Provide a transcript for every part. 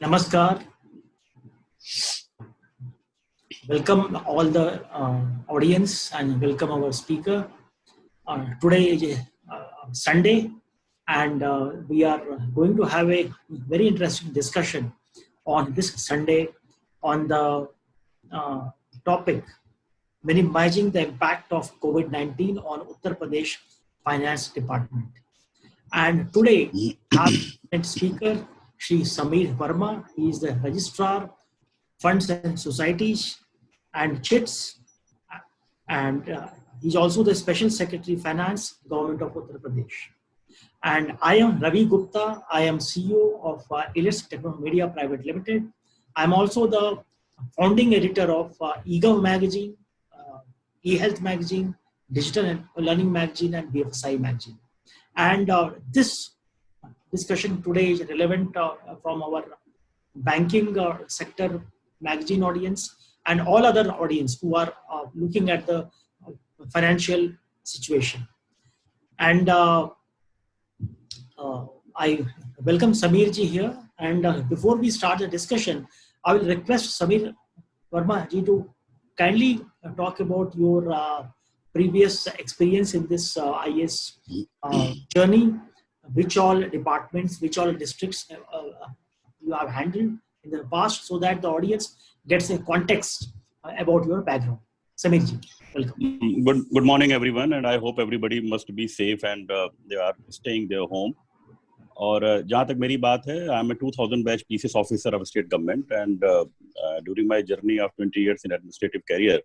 Namaskar. Welcome all the audience and welcome our speaker. Today is Sunday, and we are going to have a very interesting discussion on this Sunday on the uh, topic minimizing the impact of COVID-19 on Uttar Pradesh Finance Department. And today, have a speaker, Shri Samir Verma. He is the Registrar, Funds and Societies, and CHITS, and he's also the Special Secretary Finance, Government of Uttar Pradesh. And I am Ravi Gupta. I am CEO of Elites Techno Media Private Limited. I'm also the founding editor of eGov magazine, eHealth magazine, Digital and Learning magazine, and BFSI magazine. And this discussion today is relevant from our banking sector magazine audience and all other audience who are looking at the financial situation. And I welcome Samir ji here. And before we start the discussion, I will request Samir Verma ji to kindly talk about your previous experience in this IS journey, which all departments, which all districts you have handled in the past, so that the audience gets a context about your background. Samir ji, welcome. Good morning, everyone, and I hope everybody must be safe and they are staying their home. और जहाँ तक मेरी बात है, I am a 2000 batch PCS officer of state government, and during my journey of 20 years in administrative career,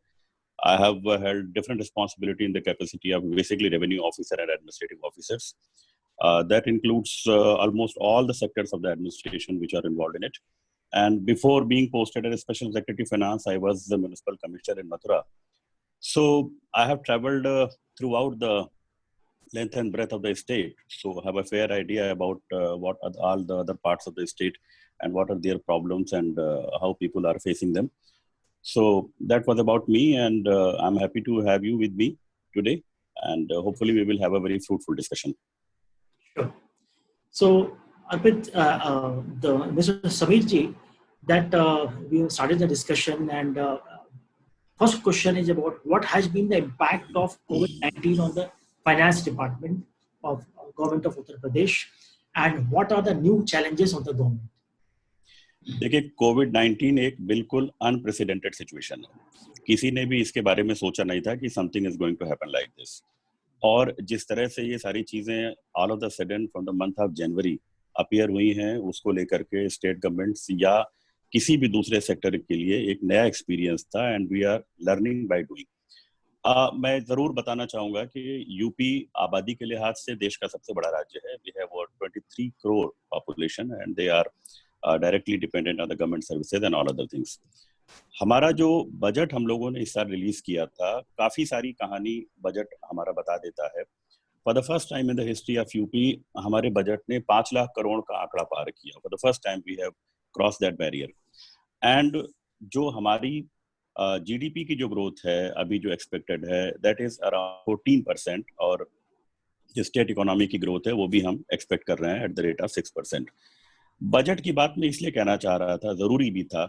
I have held different responsibility in the capacity of basically revenue officer and administrative officers. That includes almost all the sectors of the administration which are involved in it. And before being posted as a special secretary finance, I was the municipal commissioner in Mathura. So I have traveled throughout the length and breadth of the state, so I have a fair idea about what are all the other parts of the state and what are their problems and how people are facing them. So that was about me, and I'm happy to have you with me today, and hopefully we will have a very fruitful discussion. Sure. So, Arpit, Mr. Samir ji, that we have started the discussion, and first question is about what has been the impact of COVID-19 on the finance department of government of Uttar Pradesh, and what are the new challenges of the government? देखिए, कोविड-19 एक बिल्कुल unprecedented situation है. किसी ने भी इसके बारे में सोचा नहीं था कि something is going to happen like this. और जिस तरह से ये सारी चीजें all of the sudden from the month of January appear हुई हैं, उसको लेकर के स्टेट गवर्नमेंट्स या किसी भी दूसरे सेक्टर के लिए एक नया एक्सपीरियंस था, and we are learning by doing. मैं जरूर बताना चाहूंगा कि यूपी आबादी के लिहाज से देश का सबसे बड़ा राज्य है. We have 23 crore population, and they are directly dependent on the government services and all other things. हमारा जो बजट हम लोगों ने इस साल रिलीज किया था, काफी सारी कहानी बजट हमारा बता देता है. For the first time in the history of UP हमारे बजट ने 5 लाख करोड़ का आंकड़ा पार किया. For the first time we have cross that barrier. And जो हमारी जीडीपी की जो ग्रोथ है अभी जो एक्सपेक्टेड है, दैट इज अराउंड 14%, और जो स्टेट इकोनॉमी की ग्रोथ है वो भी हम एक्सपेक्ट कर रहे हैं at the rate of 6%. Budget की बात मैं इसलिए कहना चाह रहा था, जरूरी भी था,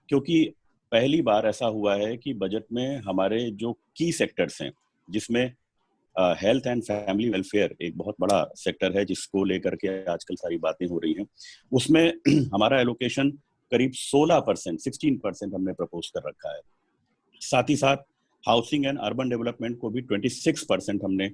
क्योंकि पहली बार ऐसा हुआ है कि बजट में हमारे जो की सेक्टर्स हैं, जिसमें हेल्थ एंड फैमिली वेलफेयर एक बहुत बड़ा सेक्टर है जिसको लेकर के आजकल सारी बातें हो रही हैं, उसमें हमारा एलोकेशन करीब 16%, 16% हमने प्रपोज कर रखा है. साथ ही साथ हाउसिंग एंड अर्बन डेवलपमेंट को भी 26% हमने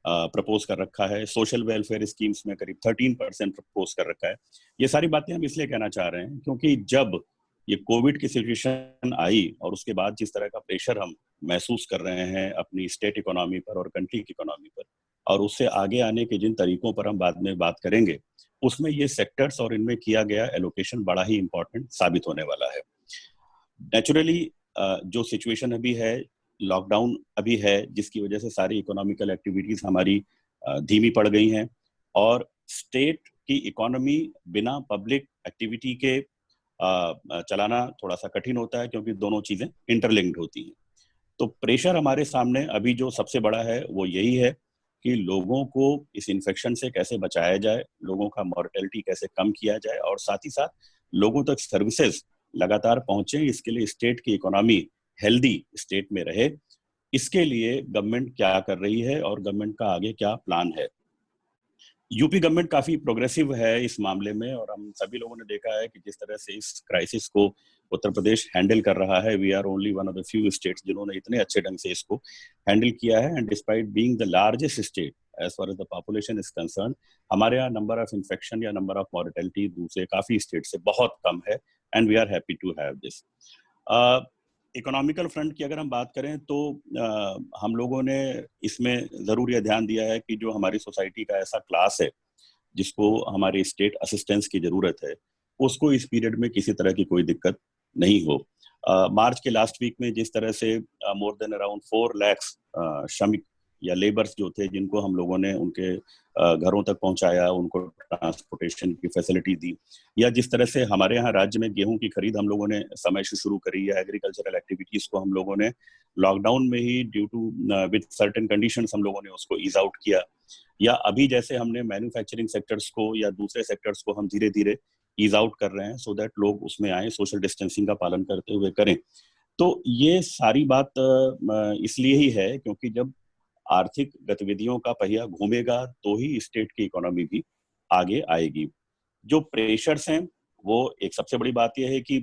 प्रपोज कर रखा है. सोशल वेलफेयर स्कीम्स में करीब 13% प्रपोज कर रखा है. ये सारी बातें हम इसलिए कहना चाह रहे हैं क्योंकि जब ये कोविड की सिचुएशन आई और उसके बाद जिस तरह का प्रेशर हम महसूस कर रहे हैं अपनी स्टेट इकोनॉमी पर और कंट्री की इकोनॉमी पर, और उससे आगे आने के जिन तरीकों पर हम बाद में बात करेंगे, उसमें ये सेक्टर्स और इनमें किया गया एलोकेशन बड़ा ही इंपॉर्टेंट साबित होने वाला है. नेचुरली जो सिचुएशन अभी है, लॉकडाउन अभी है, जिसकी वजह से सारी इकोनॉमिकल एक्टिविटीज हमारी धीमी पड़ गई हैं, और स्टेट की इकोनॉमी बिना पब्लिक एक्टिविटी के चलाना थोड़ा सा कठिन होता है, क्योंकि दोनों चीजें इंटरलिंक्ड होती हैं. तो प्रेशर हमारे सामने अभी जो सबसे बड़ा है वो यही है कि लोगों को इस इन्फेक्शन से कैसे बचाया जाए, लोगों का मॉर्टेलिटी कैसे कम किया जाए, और साथ ही साथ लोगों तक सर्विसेज लगातार पहुंचे, इसके लिए स्टेट की इकोनॉमी हेल्दी स्टेट में रहे, इसके लिए गवर्नमेंट क्या कर रही है और गवर्नमेंट का आगे क्या प्लान है। यूपी गवर्नमेंट काफी प्रोग्रेसिव है इस मामले में, और हम सभी लोगों ने देखा है कि जिस तरह से इस क्राइसिस को उत्तर प्रदेश हैंडल कर रहा है। We are only one of the few states जिन्होंने इतने अच्छे ढंग से इसको हैंडल किया है, and despite being the largest state as far as the population is concern, हमारे यहाँ नंबर ऑफ इन्फेक्शन या नंबर ऑफ मॉर्टेलिटी दूसरे काफी स्टेट से बहुत कम है, and we are happy to have this. Economical front की अगर हम बात करें तो हम लोगों ने इसमें जरूर यह ध्यान दिया है कि जो हमारी सोसाइटी का ऐसा क्लास है जिसको हमारे स्टेट असिस्टेंस की जरूरत है, उसको इस पीरियड में किसी तरह की कोई दिक्कत नहीं हो। मार्च के लास्ट वीक में जिस तरह से मोर देन अराउंड 4 लाख श्रमिक या लेबर्स जो थे, जिनको हम लोगों ने उनके घरों तक पहुंचाया, उनको ट्रांसपोर्टेशन की फैसिलिटी दी, या जिस तरह से हमारे यहाँ राज्य में गेहूं की खरीद हम लोगों ने समय से शुरू करी, या एग्रीकल्चरल एक्टिविटीज को हम लोगों ने लॉकडाउन में ही due to with certain conditions हम लोगों ने उसको ईज आउट किया, या अभी जैसे हमने मैन्युफैक्चरिंग सेक्टर्स को या दूसरे सेक्टर्स को हम धीरे धीरे ईज आउट कर रहे हैं, सो दैट लोग उसमें आए, सोशल डिस्टेंसिंग का पालन करते हुए करें। तो ये सारी बात इसलिए ही है क्योंकि जब आर्थिक गतिविधियों का पहिया घूमेगा तो ही स्टेट की इकोनॉमी भी आगे आएगी। जो प्रेशर्स हैं, वो एक सबसे बड़ी बात यह है कि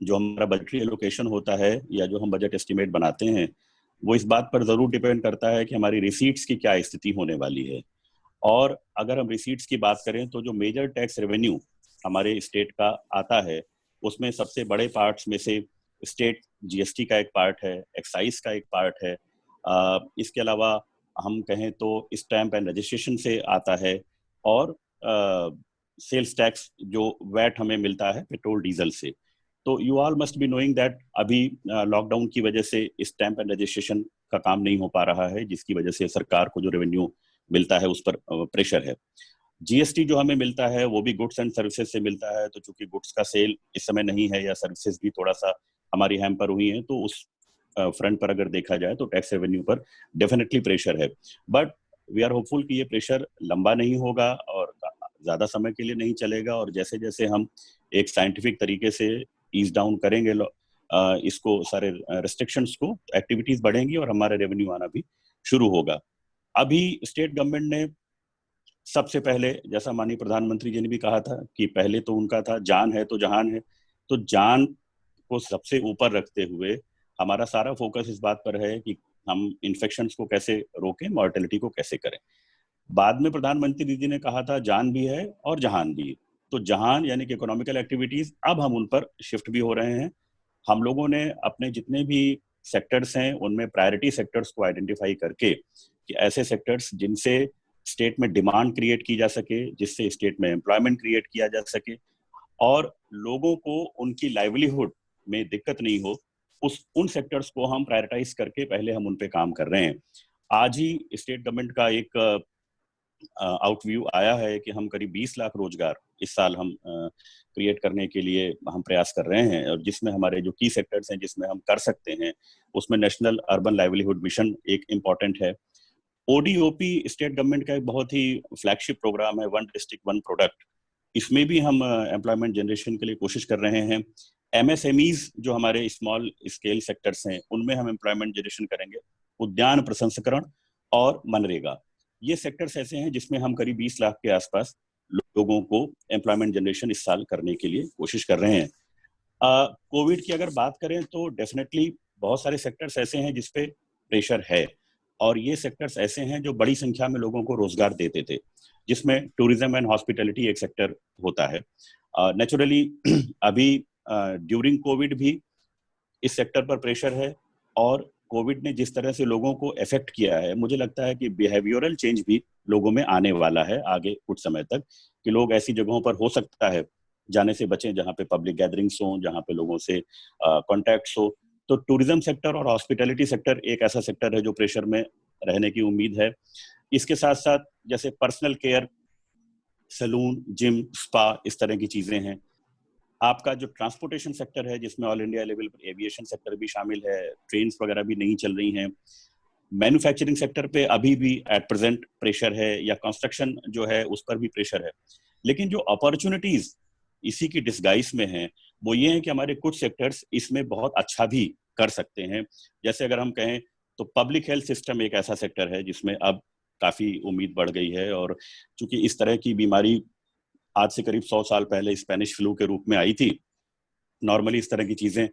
जो हमारा बजटरी एलोकेशन होता है या जो हम बजट एस्टिमेट बनाते हैं, वो इस बात पर जरूर डिपेंड करता है कि हमारी रिसीट्स की क्या स्थिति होने वाली है। और अगर हम रिसीट्स की बात करें तो जो मेजर टैक्स रेवेन्यू हमारे स्टेट का आता है, उसमें सबसे बड़े पार्ट्स में से स्टेट जीएसटी का एक पार्ट है, एक्साइज का एक पार्ट है, इसके अलावा हम कहें तो स्टैंप एंड रजिस्ट्रेशन से आता है, और सेल्स टैक्स जो वैट हमें मिलता है पेट्रोल डीजल से। तो you all must be knowing that अभी लॉकडाउन की वजह से स्टैंप एंड रजिस्ट्रेशन का काम नहीं हो पा रहा है, जिसकी वजह से सरकार को जो रेवेन्यू मिलता है उस पर प्रेशर है। जीएसटी जो हमें मिलता है वो भी गुड्स एंड सर्विसेज से मिलता है, तो चूंकि गुड्स का सेल इस समय नहीं है या सर्विसेज भी थोड़ा सा हमारी हैम्पर हुई है, तो उस फ्रंट पर अगर देखा जाए तो टैक्स रेवेन्यू पर डेफिनेटली प्रेशर है। बट वी आर होपफुल कि ये प्रेशर लंबा नहीं होगा और ज्यादा समय के लिए नहीं चलेगा, और जैसे जैसे हम एक साइंटिफिक तरीके से ईज डाउन करेंगे इसको, सारे रेस्ट्रिक्शंस को, एक्टिविटीज बढ़ेंगी और हमारा रेवेन्यू आना भी शुरू होगा। अभी स्टेट गवर्नमेंट ने सबसे पहले, जैसा माननीय प्रधानमंत्री जी ने भी कहा था कि पहले तो उनका था जान है तो जहान है, तो जान को सबसे ऊपर रखते हुए हमारा सारा फोकस इस बात पर है कि हम इन्फेक्शंस को कैसे रोकें, मॉर्टेलिटी को कैसे करें। बाद में प्रधानमंत्री जी ने कहा था जान भी है और जहान भी। तो जहान यानी कि इकोनॉमिकल एक्टिविटीज, अब हम उन पर शिफ्ट भी हो रहे हैं। हम लोगों ने अपने जितने भी सेक्टर्स हैं उनमें प्रायोरिटी सेक्टर्स को आइडेंटिफाई करके कि ऐसे सेक्टर्स जिनसे स्टेट में डिमांड क्रिएट की जा सके, जिससे स्टेट में एम्प्लॉयमेंट क्रिएट किया जा सके और लोगों को उनकी लाइवलीहुड में दिक्कत नहीं हो, उन सेक्टर्स को हम प्रायोरिटाइज करके पहले हम उन पे काम कर रहे हैं। आज ही स्टेट गवर्नमेंट का एक आउटव्यू आया है कि हम करीब 20 लाख रोजगार इस साल हम क्रिएट करने के लिए हम प्रयास कर रहे हैं, और जिसमें हमारे जो की सेक्टर्स हैं जिसमें हम कर सकते हैं, उसमें नेशनल अर्बन लाइवलीहुड मिशन एक इम्पॉर्टेंट है। ओडीओपी स्टेट गवर्नमेंट का एक बहुत ही फ्लैगशिप प्रोग्राम है, वन डिस्ट्रिक्ट वन प्रोडक्ट। इसमें भी हम एम्प्लॉयमेंट जनरेशन के लिए कोशिश कर रहे हैं। एमएसएमईज जो हमारे स्मॉल स्केल सेक्टर्स हैं उनमें हम एम्प्लॉयमेंट जनरेशन करेंगे। उद्यान प्रसंस्करण और मनरेगा, ये सेक्टर्स ऐसे हैं जिसमें हम करीब 20 लाख के आसपास लोगों को एम्प्लॉयमेंट जनरेशन इस साल करने के लिए कोशिश कर रहे हैं। कोविड की अगर बात करें तो डेफिनेटली बहुत सारे सेक्टर्स ऐसे हैं जिसपे प्रेशर है, और ये सेक्टर्स ऐसे हैं जो बड़ी संख्या में लोगों को रोजगार देते थे, जिसमें टूरिज्म एंड हॉस्पिटैलिटी एक सेक्टर होता है। नेचुरली अभी ड्यूरिंग कोविड भी इस सेक्टर पर प्रेशर है, और कोविड ने जिस तरह से लोगों को इफेक्ट किया है, मुझे लगता है कि बिहेवियरल चेंज भी लोगों में आने वाला है आगे कुछ समय तक, कि लोग ऐसी जगहों पर हो सकता है जाने से बचें जहाँ पे पब्लिक गैदरिंग्स हो, जहाँ पे लोगों से कॉन्टैक्ट्स हो। तो टूरिज्म सेक्टर और हॉस्पिटैलिटी सेक्टर एक ऐसा सेक्टर है जो प्रेशर में रहने की उम्मीद है। इसके साथ साथ जैसे personal care, salon, gym, spa, इस तरह की चीजें हैं। आपका जो ट्रांसपोर्टेशन सेक्टर है जिसमें ऑल इंडिया लेवल पर एविएशन सेक्टर भी शामिल है, ट्रेन्स वगैरह भी नहीं चल रही हैं। मैन्युफैक्चरिंग सेक्टर पे अभी भी एट प्रेजेंट प्रेशर है, या कंस्ट्रक्शन जो है उस पर भी प्रेशर है। लेकिन जो अपॉर्चुनिटीज इसी की डिस्गाइज में हैं वो ये है कि हमारे कुछ सेक्टर्स इसमें बहुत अच्छा भी कर सकते हैं। जैसे अगर हम कहें तो पब्लिक हेल्थ सिस्टम एक ऐसा सेक्टर है जिसमें अब काफी उम्मीद बढ़ गई है, और चूंकि इस तरह की बीमारी आज से करीब 100 साल पहले स्पेनिश फ्लू के रूप में आई थी, नॉर्मली इस तरह की चीजें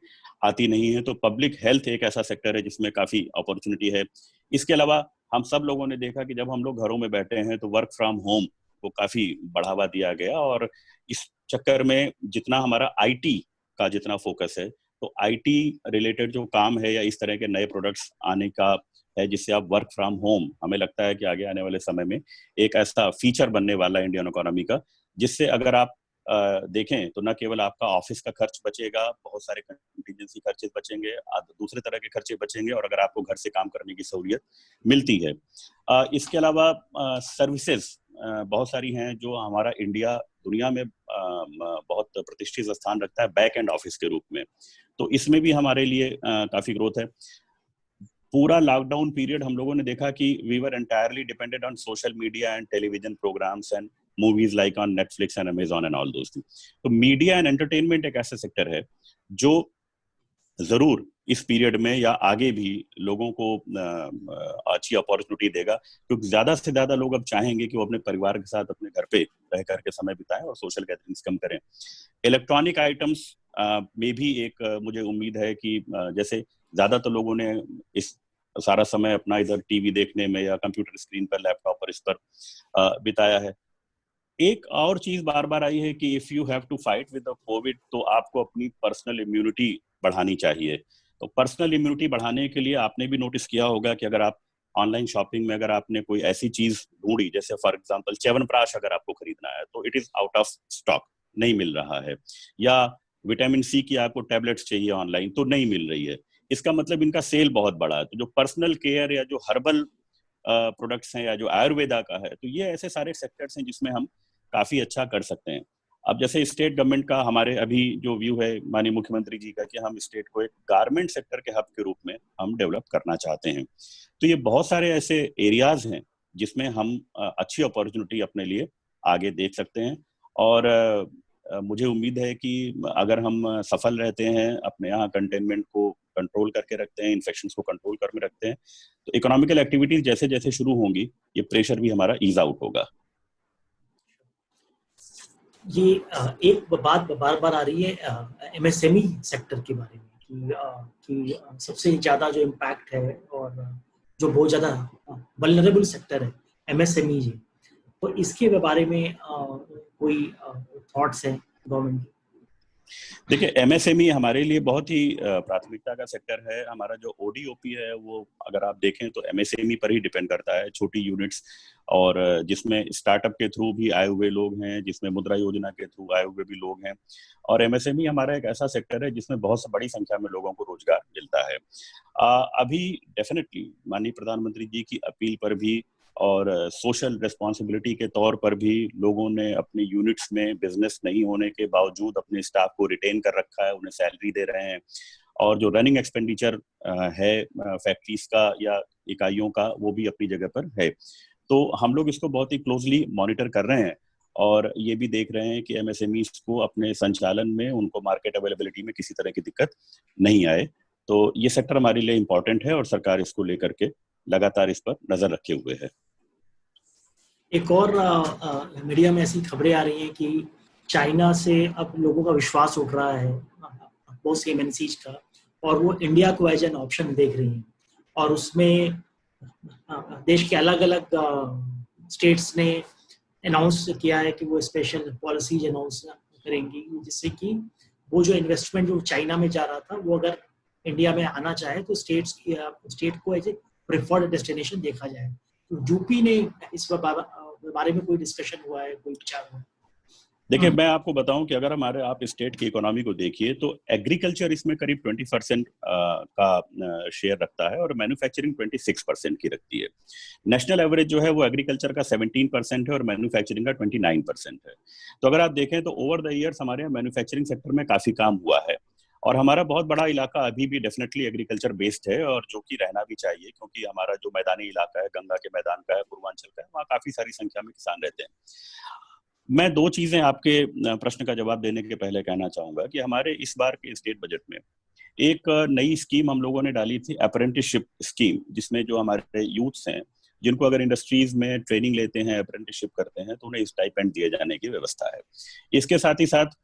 आती नहीं है, तो पब्लिक हेल्थ एक ऐसा सेक्टर है जिसमें काफी अपॉर्चुनिटी है। इसके अलावा हम सब लोगों ने देखा कि जब हम लोग घरों में बैठे हैं तो वर्क फ्रॉम होम को काफी बढ़ावा दिया गया, और इस चक्कर में जितना हमारा आईटी का जितना फोकस है, तो आईटी रिलेटेड जो काम है या इस तरह के नए प्रोडक्ट्स आने का है जिससे आप वर्क फ्रॉम होम, हमें लगता है कि आगे आने वाले समय में एक ऐसा फीचर बनने वाला है इंडियन इकोनॉमी का, जिससे अगर आप देखें तो न केवल आपका ऑफिस का खर्च बचेगा, बहुत सारे कंटीजेंसी खर्चे बचेंगे, दूसरे तरह के खर्चे बचेंगे, और अगर आपको घर से काम करने की सहूलियत मिलती है। इसके अलावा सर्विसेज बहुत सारी हैं जो हमारा इंडिया दुनिया में बहुत प्रतिष्ठित स्थान रखता है बैक एंड ऑफिस के रूप में, तो इसमें भी हमारे लिए काफी ग्रोथ है। पूरा लॉकडाउन पीरियड हम लोगों ने देखा कि we were entirely depended on social media and television programmes and movies like on Netflix and Amazon and all those things. तो मीडिया एंड एंटरटेनमेंट एक ऐसा सेक्टर है जो जरूर इस पीरियड में या आगे भी लोगों को अच्छी अपॉर्चुनिटी देगा, क्योंकि ज्यादा से ज्यादा लोग अब चाहेंगे कि वो अपने परिवार के साथ अपने घर पे रह करके समय बिताएं और सोशल गैदरिंग्स कम करें। इलेक्ट्रॉनिक आइटम्स में भी एक मुझे उम्मीद है कि जैसे ज्यादातर लोगों ने इस सारा समय अपना इधर टीवी देखने में या कंप्यूटर स्क्रीन पर, लैपटॉप पर, इस पर बिताया है। एक और चीज बार बार आई है कि if you have to fight with the COVID, तो आपको अपनी पर्सनल इम्यूनिटी बढ़ानी चाहिए। तो पर्सनल इम्यूनिटी बढ़ाने के लिए आपने भी नोटिस किया होगा कि अगर आप ऑनलाइन शॉपिंग में अगर आपने कोई ऐसी चीज ढूंढी, जैसे फॉर एग्जांपल च्यवनप्राश अगर आपको खरीदना है तो it is out of stock, नहीं मिल रहा है, या विटामिन सी की आपको टैबलेट्स चाहिए ऑनलाइन तो नहीं मिल रही है, इसका मतलब इनका सेल बहुत बड़ा है। तो जो पर्सनल केयर या जो हर्बल प्रोडक्ट्स हैं या जो आयुर्वेदा का है, तो ये ऐसे सारे सेक्टर्स हैं जिसमें हम काफी अच्छा कर सकते हैं। अब जैसे स्टेट गवर्नमेंट का हमारे अभी जो व्यू है माननीय मुख्यमंत्री जी का कि हम स्टेट को एक गारमेंट सेक्टर के हब के रूप में हम डेवलप करना चाहते हैं, तो ये बहुत सारे ऐसे एरियाज हैं जिसमें हम अच्छी अपॉर्चुनिटी अपने लिए आगे देख सकते हैं। और मुझे उम्मीद है कि अगर हम सफल रहते हैं, अपने यहाँ कंटेनमेंट को कंट्रोल करके रखते हैं, इन्फेक्शंस को कंट्रोल करके रखते हैं, तो इकोनॉमिकल एक्टिविटीज जैसे जैसे शुरू होंगी ये प्रेशर भी हमारा ईज आउट होगा। ये एक बात बार बार आ रही है एमएसएमई सेक्टर के बारे में कि सबसे ज्यादा जो इम्पैक्ट है और जो बहुत ज्यादा वल्नरेबल सेक्टर है एमएसएमई जी, तो इसके बारे में कोई थॉट्स हैं गवर्नमेंट? देखिए, एमएसएमई हमारे लिए बहुत ही प्राथमिकता का सेक्टर है। हमारा जो ओडीओपी है वो अगर आप देखें तो एमएसएमई पर ही डिपेंड करता है, छोटी यूनिट्स, और जिसमें स्टार्टअप के थ्रू भी आए हुए लोग हैं, जिसमें मुद्रा योजना के थ्रू आए हुए भी लोग हैं, और एमएसएमई हमारा एक ऐसा सेक्टर है जिसमें बहुत बड़ी संख्या में लोगों को रोजगार मिलता है। अभी डेफिनेटली माननीय प्रधानमंत्री जी की अपील पर भी और सोशल रिस्पॉन्सिबिलिटी के तौर पर भी लोगों ने अपने यूनिट्स में बिजनेस नहीं होने के बावजूद अपने स्टाफ को रिटेन कर रखा है, उन्हें सैलरी दे रहे हैं, और जो रनिंग एक्सपेंडिचर है फैक्ट्रीज का या इकाइयों का वो भी अपनी जगह पर है। तो हम लोग इसको बहुत ही क्लोजली मॉनिटर कर रहे हैं और ये भी देख रहे हैं कि एमएसएमई को अपने संचालन में उनको मार्केट अवेलेबिलिटी में किसी तरह की दिक्कत नहीं आए। तो ये सेक्टर हमारे लिए इम्पोर्टेंट है और सरकार इसको लेकर के लगातार इस पर नजर रखे हुए है। एक और मीडिया में ऐसी खबरें आ रही हैं कि चाइना से अब लोगों का विश्वास उठ रहा है बहुत सी एमएनसीज का, और वो इंडिया को एज एन ऑप्शन देख रही हैं, और उसमें देश के अलग अलग स्टेट्स ने अनाउंस किया है कि वो स्पेशल पॉलिसीज अनाउंस करेंगी, जिससे कि वो जो इन्वेस्टमेंट जो चाइना में जा रहा था वो अगर इंडिया में आना चाहे तो स्टेट को एज ए प्रेफर्ड डेस्टिनेशन देखा जाए। तो यूपी ने इस बारे में कोई डिस्कशन हुआ है, कोई विचार हुआ? देखिए, मैं आपको बताऊं कि अगर हमारे आप स्टेट की इकोनॉमी को देखिए तो एग्रीकल्चर इसमें करीब 20% का शेयर रखता है और मैन्युफैक्चरिंग 26% की रखती है। नेशनल एवरेज जो है वो एग्रीकल्चर का 17% है और मैन्युफैक्चरिंग का 29% है। तो अगर आप देखें तो ओवर द ईयर्स हमारे यहाँ मैन्युफैक्चरिंग सेक्टर में काफी काम हुआ है, और हमारा बहुत बड़ा इलाका अभी भी डेफिनेटली एग्रीकल्चर बेस्ड है, और जो कि रहना भी चाहिए, क्योंकि हमारा जो मैदानी इलाका है, गंगा के मैदान का है, पूर्वांचल का है, वहाँ काफी सारी संख्या में किसान रहते हैं। मैं दो चीजें आपके प्रश्न का जवाब देने के पहले कहना चाहूंगा कि हमारे इस बार के स्टेट बजट में एक नई स्कीम हम लोगों ने डाली थी, अप्रेंटिसशिप स्कीम, जिसमें जो हमारे यूथ्स हैं जिनको अगर इंडस्ट्रीज में ट्रेनिंग लेते हैं, अप्रेंटिसशिप करते हैं, तो उन्हें स्टाइपेंड दिए जाने की व्यवस्था है। इसके साथ ही साथ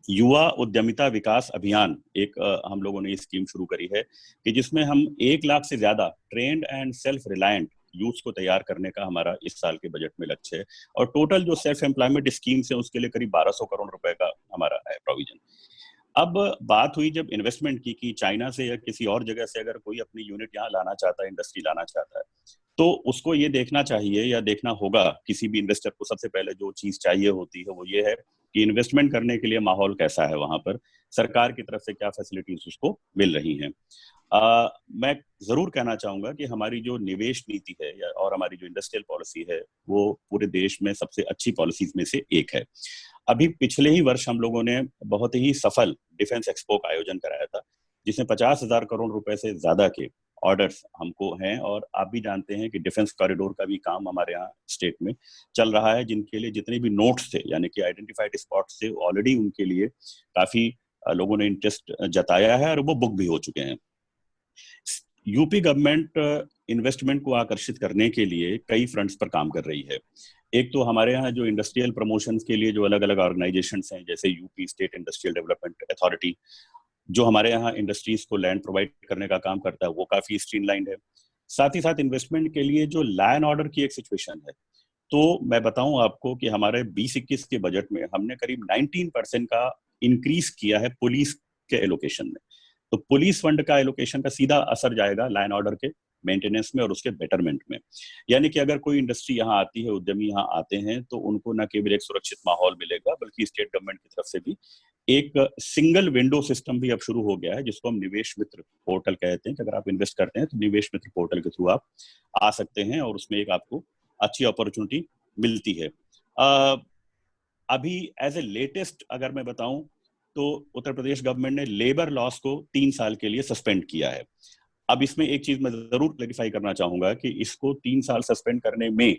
युवा उद्यमिता विकास अभियान एक हम लोगों ने स्कीम शुरू करी है कि जिसमें हम 1 लाख से ज्यादा trend and self reliant youth को तैयार करने का हमारा इस साल के बजट में लक्ष्य है। और टोटल जो सेल्फ एम्प्लॉयमेंट स्कीम्स है उसके लिए करीब 1200 करोड़ रुपए का हमारा है प्रोविजन। अब बात हुई जब इन्वेस्टमेंट की कि चाइना से या किसी और जगह से अगर कोई अपनी यूनिट यहाँ लाना चाहता है, इंडस्ट्री लाना चाहता है, तो उसको ये देखना चाहिए या देखना होगा, किसी भी इन्वेस्टर को सबसे पहले जो चीज चाहिए होती है वो ये है कि इन्वेस्टमेंट करने के लिए माहौल कैसा है वहां पर, सरकार की तरफ से क्या फैसिलिटीज उसको मिल रही हैं। मैं जरूर कहना चाहूंगा कि हमारी जो निवेश नीति है या और हमारी जो इंडस्ट्रियल पॉलिसी है वो पूरे देश में सबसे अच्छी पॉलिसीज में से एक है। अभी पिछले ही वर्ष हम लोगों ने बहुत ही सफल डिफेंस एक्सपो का आयोजन कराया था, जिसमें 50,000 करोड़ रुपए से ज्यादा के ऑर्डर्स हमको हैं। और आप भी जानते हैं कि डिफेंस कॉरिडोर का भी काम हमारे यहाँ स्टेट में चल रहा है, जिनके लिए जितने भी नोट्स थे यानी कि आइडेंटिफाइड स्पॉट्स थे, ऑलरेडी उनके लिए काफी लोगों ने इंटरेस्ट जताया है और वो बुक भी हो चुके हैं। यूपी गवर्नमेंट इन्वेस्टमेंट को आकर्षित करने के लिए कई फ्रंट्स पर काम कर रही है। एक तो हमारे यहाँ जो इंडस्ट्रियल प्रमोशंस के लिए जो अलग अलग ऑर्गेनाइजेशंस हैं, जैसे UP state industrial development authority, जो हमारे यहाँ इंडस्ट्रीज को लैंड प्रोवाइड करने का काम करता है, वो काफी स्ट्रीमलाइंड है। साथ ही साथ इन्वेस्टमेंट के लिए जो लॉ एंड ऑर्डर की एक सिचुएशन है, तो मैं बताऊं आपको कि हमारे 2021 के बजट में हमने करीब 19% का इंक्रीज किया है पुलिस के एलोकेशन में। तो पुलिस फंड का एलोकेशन का सीधा असर जाएगा लॉ एंड ऑर्डर के मेंटेनेंस में और उसके बेटरमेंट में। यानी कि अगर कोई इंडस्ट्री यहाँ आती है, उद्यमी यहाँ आते हैं, तो उनको न केवल एक सुरक्षित माहौल मिलेगा बल्कि स्टेट गवर्नमेंट की तरफ से भी एक सिंगल विंडो सिस्टम भी अब शुरू हो गया है, जिसको हम निवेश मित्र पोर्टल कहते हैं कि अगर आप इन्वेस्ट करते हैं तो निवेश मित्र पोर्टल के थ्रू आप आ सकते हैं और उसमें एक आपको अच्छी अपॉर्चुनिटी मिलती है। अभी एज ए लेटेस्ट अगर मैं बताऊं तो उत्तर प्रदेश गवर्नमेंट ने लेबर लॉस को 3 साल के लिए सस्पेंड किया है। अब इसमें एक चीज मैं जरूर क्लैरिफाई करना चाहूंगा कि इसको 3 साल सस्पेंड करने में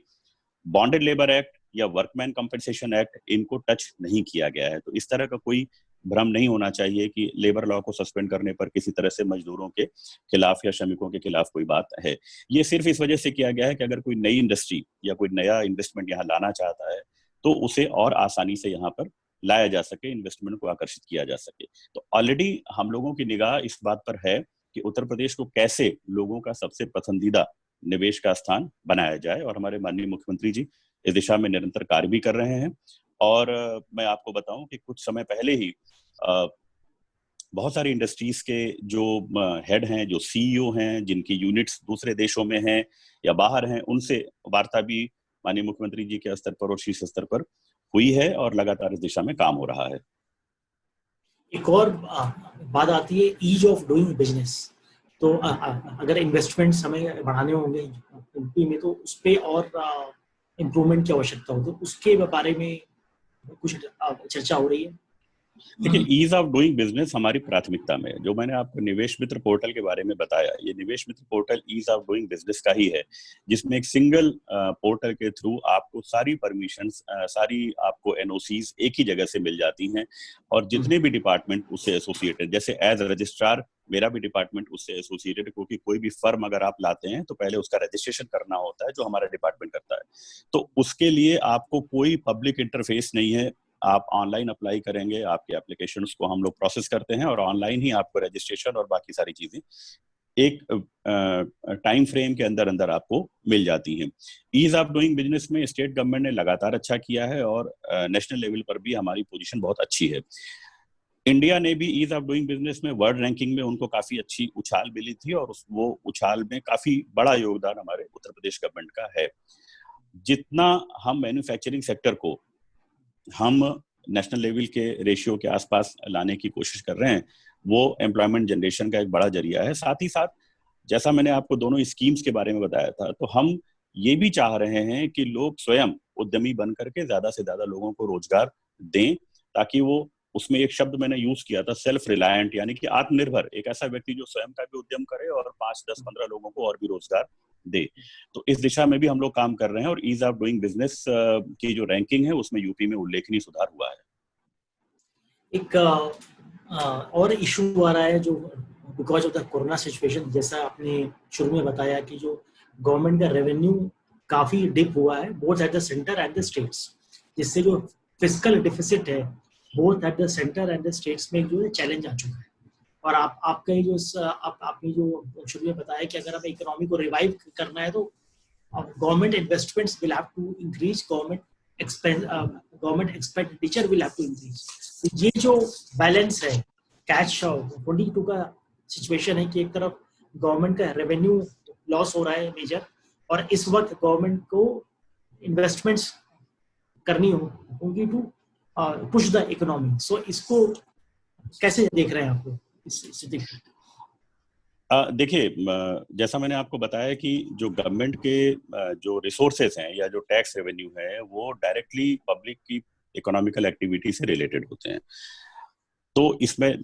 बॉन्डेड लेबर एक्ट या वर्कमैन कंपनसेशन एक्ट इनको टच नहीं किया गया है। तो इस तरह का कोई भ्रम नहीं होना चाहिए कि लेबर लॉ को सस्पेंड करने पर किसी तरह से मजदूरों के खिलाफ या श्रमिकों के खिलाफ कोई बात है। ये सिर्फ इस वजह से किया गया है कि अगर कोई नई इंडस्ट्री या कोई नया इन्वेस्टमेंट यहाँ लाना चाहता है तो उसे और आसानी से यहाँ पर लाया जा सके, इन्वेस्टमेंट को आकर्षित किया जा सके। तो ऑलरेडी हम लोगों की निगाह इस बात पर है कि उत्तर प्रदेश को कैसे लोगों का सबसे पसंदीदा निवेश का स्थान बनाया जाए, और हमारे माननीय मुख्यमंत्री जी इस दिशा में निरंतर कार्य भी कर रहे हैं। और मैं आपको बताऊं कि कुछ समय पहले ही बहुत सारी इंडस्ट्रीज के जो हेड हैं, जो सीईओ हैं, जिनकी यूनिट्स दूसरे देशों में हैं या बाहर हैं, उनसे वार्ता भी माननीय मुख्यमंत्री जी के स्तर पर और शीर्ष स्तर पर हुई है और लगातार इस दिशा में काम हो रहा है। एक और बात आती है ईज ऑफ डूइंग बिजनेस। तो अगर इन्वेस्टमेंट्स हमें बढ़ाने होंगे यूपी में तो उस पर और इम्प्रूवमेंट की आवश्यकता हो, तो उसके बारे में कुछ चर्चा हो रही है। देखिए, ईज ऑफ डूइंग बिजनेस हमारी प्राथमिकता में है। जो मैंने आपको निवेश मित्र पोर्टल के बारे में बताया, ये Nivesh Mitra portal ease of doing business का ही है, जिसमें एक सिंगल पोर्टल के थ्रू आपको सारी परमिशंस, सारी आपको एनओसीज एक ही जगह से मिल जाती हैं। और जितने भी डिपार्टमेंट उससे एसोसिएटेड, जैसे एज रजिस्ट्रार मेरा भी डिपार्टमेंट उससे एसोसिएटेड, क्योंकि कोई भी फर्म अगर आप लाते हैं तो पहले उसका रजिस्ट्रेशन करना होता है, जो हमारा डिपार्टमेंट करता है। तो उसके लिए आपको कोई पब्लिक इंटरफेस नहीं है, आप ऑनलाइन अप्लाई करेंगे, आपके एप्लीकेशंस को हम लोग प्रोसेस करते हैं और ऑनलाइन ही आपको रजिस्ट्रेशन और बाकी सारी चीजें एक टाइम फ्रेम के अंदर अंदर आपको मिल जाती हैं। ईज ऑफ डूइंग बिजनेस में स्टेट गवर्नमेंट ने लगातार अच्छा किया है और नेशनल लेवल पर भी हमारी पोजीशन बहुत अच्छी है। इंडिया ने भी ईज ऑफ डूइंग बिजनेस में वर्ल्ड रैंकिंग में उनको काफी अच्छी उछाल मिली थी और वो उछाल में काफी बड़ा योगदान हमारे उत्तर प्रदेश गवर्नमेंट का है। जितना हम मैन्युफैक्चरिंग सेक्टर को हम नेशनल लेवल के रेशियो के आसपास लाने की कोशिश कर रहे हैं, वो एम्प्लॉयमेंट जनरेशन का एक बड़ा जरिया है। साथ ही साथ जैसा मैंने आपको दोनों स्कीम्स के बारे में बताया था, तो हम ये भी चाह रहे हैं कि लोग स्वयं उद्यमी बन करके ज्यादा से ज्यादा लोगों को रोजगार दें, ताकि वो, उसमें एक शब्द मैंने यूज किया था सेल्फ रिलायंट, यानी कि आत्मनिर्भर, एक ऐसा व्यक्ति जो स्वयं का भी उद्यम करे और 5, 10, 15 लोगों को और भी रोजगार दे। तो इस दिशा में भी हम लोग काम कर रहे हैं और ईज ऑफ डूइंग बिजनेस की जो रैंकिंग है उसमें यूपी में उल्लेखनीय सुधार हुआ है। एक और इशू आ रहा है जो because of the corona situation, जैसा आपने शुरू में बताया कि जो गवर्नमेंट का रेवेन्यू काफी डिप हुआ है both at the centre and the states, जिससे जो फिस्कल डिफिसिट है both at the centre and the states में जो है चैलेंज आ चुका है। और आपका जो आपने जो शुरू में बताया कि अगर हमें इकोनॉमी को रिवाइव करना है तो government investments will have to increase, government expenditure will have to increase. ये जो बैलेंस है कैश 22 का सिचुएशन है कि एक तरफ गवर्नमेंट का रेवेन्यू लॉस हो रहा है मेजर, और इस वक्त गवर्नमेंट को इन्वेस्टमेंट्स करनी होंगी टू पुश द इकोनॉमी। सो इसको कैसे देख रहे हैं आप लोग इस स्थिति को? देखिए, जैसा मैंने आपको बताया कि जो गवर्नमेंट के जो रिसोर्सेस हैं या जो टैक्स रेवेन्यू है वो डायरेक्टली पब्लिक की इकोनॉमिकल एक्टिविटी से रिलेटेड होते हैं। तो इसमें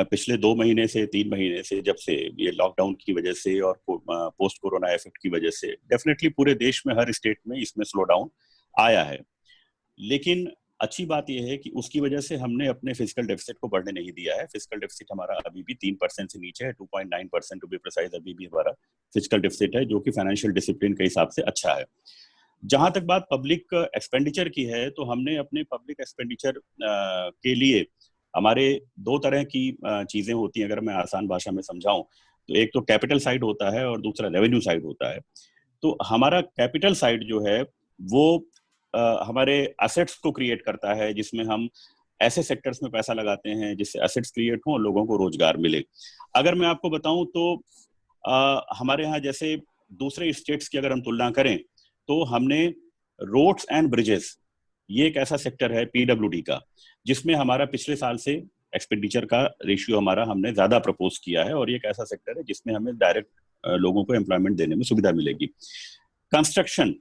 पिछले 2 महीने से 3 महीने से, जब से ये लॉकडाउन की वजह से और पोस्ट कोरोना इफेक्ट की वजह से डेफिनेटली पूरे देश में हर स्टेट में इसमें स्लो डाउन आया है। लेकिन अच्छी बात यह है कि उसकी वजह से हमने अपने फिजिकल डेफिसिट को बढ़ने नहीं दिया है। फिजिकल डेफिसिट हमारा अभी भी 3% से नीचे है, 2.9% टू बी प्रिसाइज अभी भी हमारा फिजिकल डेफिसिट है, जो कि फाइनेंशियल डिसिप्लिन के हिसाब से अच्छा है। जहां तक बात पब्लिक एक्सपेंडिचर की है, तो हमने अपने पब्लिक एक्सपेंडिचर के लिए हमारे 2 तरह की चीजें होती हैं। अगर मैं आसान भाषा में समझाऊं तो एक तो कैपिटल साइड होता है और दूसरा रेवेन्यू साइड होता है। तो हमारा कैपिटल साइड जो है वो हमारे एसेट्स को क्रिएट करता है, जिसमें हम ऐसे सेक्टर्स में पैसा लगाते हैं जिससे एसेट्स क्रिएट हों, लोगों को रोजगार मिले। अगर मैं आपको बताऊं तो हमारे यहाँ जैसे दूसरे स्टेट्स की अगर हम तुलना करें तो हमने रोड्स एंड ब्रिजेस, ये एक ऐसा सेक्टर है पीडब्ल्यूडी का, जिसमें हमारा पिछले साल से एक्सपेंडिचर का रेशियो हमारा हमने ज्यादा प्रपोज किया है, और ये एक ऐसा सेक्टर है जिसमें हमें डायरेक्ट लोगों को एम्प्लॉयमेंट देने में सुविधा मिलेगी। कंस्ट्रक्शन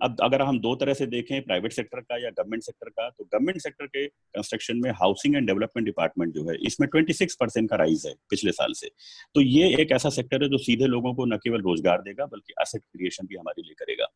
अब अगर हम 2 तरह से देखें, प्राइवेट सेक्टर का या गवर्नमेंट सेक्टर का, तो गवर्नमेंट सेक्टर के कंस्ट्रक्शन में हाउसिंग एंड डेवलपमेंट डिपार्टमेंट जो है इसमें 26% का राइज है पिछले साल से। तो ये एक ऐसा सेक्टर है जो सीधे लोगों को न केवल रोजगार देगा बल्कि एसेट क्रिएशन भी हमारे लिए करेगा।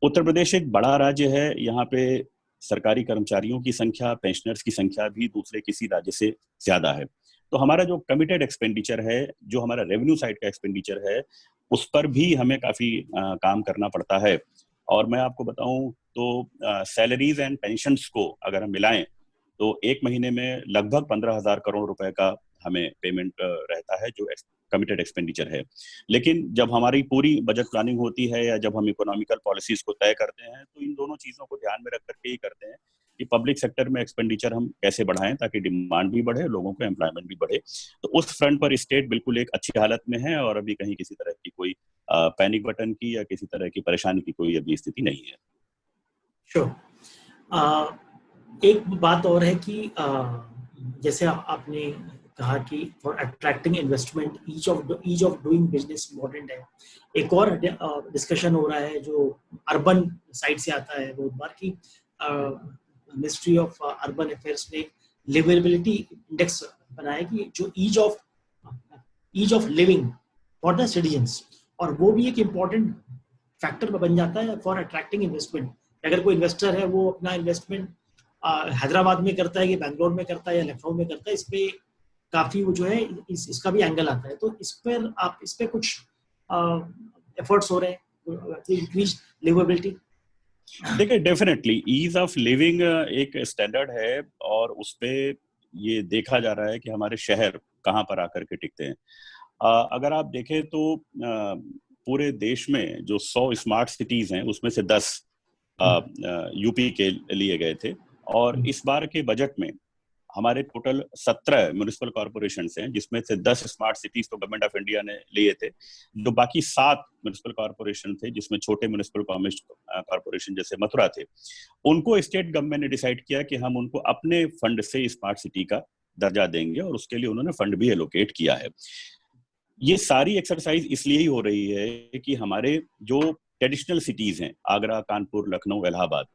उत्तर प्रदेश एक बड़ा राज्य है, यहाँ पे सरकारी कर्मचारियों की संख्या, पेंशनर्स की संख्या भी दूसरे किसी राज्य से ज्यादा है। तो हमारा जो कमिटेड एक्सपेंडिचर है, जो हमारा रेवेन्यू साइड का एक्सपेंडिचर है, उस पर भी हमें काफी काम करना पड़ता है। और मैं आपको बताऊं तो सैलरीज एंड पेंशन्स को अगर हम मिलाएं तो 1 महीने में लगभग 15,000 करोड़ रुपए का हमें पेमेंट रहता है, जो कमिटेड एक्सपेंडिचर है। लेकिन जब हमारी पूरी बजट प्लानिंग होती है या जब हम इकोनॉमिकल पॉलिसीज को तय करते हैं तो इन दोनों चीजों को ध्यान में रख करके ही करते हैं कि पब्लिक सेक्टर में एक्सपेंडिचर हम कैसे बढ़ाएं ताकि डिमांड भी बढ़े, लोगों को एम्प्लॉयमेंट भी बढ़े। तो उस फ्रंट पर स्टेट बिल्कुल एक अच्छी हालत में है और अभी कहीं किसी तरह की कोई पैनिक बटन की या किसी तरह की परेशानी की कोई अभी स्थिति नहीं है। एक बात और है कि जैसे आपने कहा कि for attracting investment ease of doing business important है। एक और डिस्कशन हो रहा है जो अर्बन साइड से आता है बहुत बार कि मिनिस्ट्री ऑफ अर्बन अफेयर्स ने लिवेबिलिटी इंडेक्स बनाया कि जो ease of living for the citizens, और वो भी एक इम्पोर्टेंट फैक्टर बन जाता है फॉर अट्रैक्टिंग इन्वेस्टमेंट। अगर कोई इन्वेस्टर है वो अपना इन्वेस्टमेंट हैदराबाद में करता है या बैंगलोर में करता है या लखनऊ में करता है, इस पे काफी वो जो है इसका भी एंगल आता है। तो इस पे कुछ एफर्ट्स हो रहे हैं इंक्रीज लिवेबिलिटी? देखिए, डेफिनेटली ईज ऑफ लिविंग एक स्टैंडर्ड है और उस पे ये देखा जा रहा है कि हमारे शहर कहाँ पर आकर के टिकते हैं। अगर आप देखें तो पूरे देश में जो 100 स्मार्ट सिटीज हैं उसमें से 10 यूपी के लिए गए थे, और इस बार के बजट में हमारे टोटल 17 म्युनिसिपल कॉर्पोरेशन हैं, जिसमें से 10 स्मार्ट सिटीज तो गवर्नमेंट ऑफ इंडिया ने लिए थे। जो बाकी 7 म्युनिसिपल कॉर्पोरेशन थे, जिसमें छोटे म्युनिसिपल कॉर्पोरेशन जैसे मथुरा थे, उनको स्टेट गवर्नमेंट ने डिसाइड किया कि हम उनको अपने फंड से स्मार्ट सिटी का दर्जा देंगे, और उसके लिए उन्होंने फंड भी एलोकेट किया है। ये सारी एक्सरसाइज इसलिए ही हो रही है कि हमारे जो ट्रेडिशनल सिटीज हैं, आगरा, कानपुर, लखनऊ, इलाहाबाद,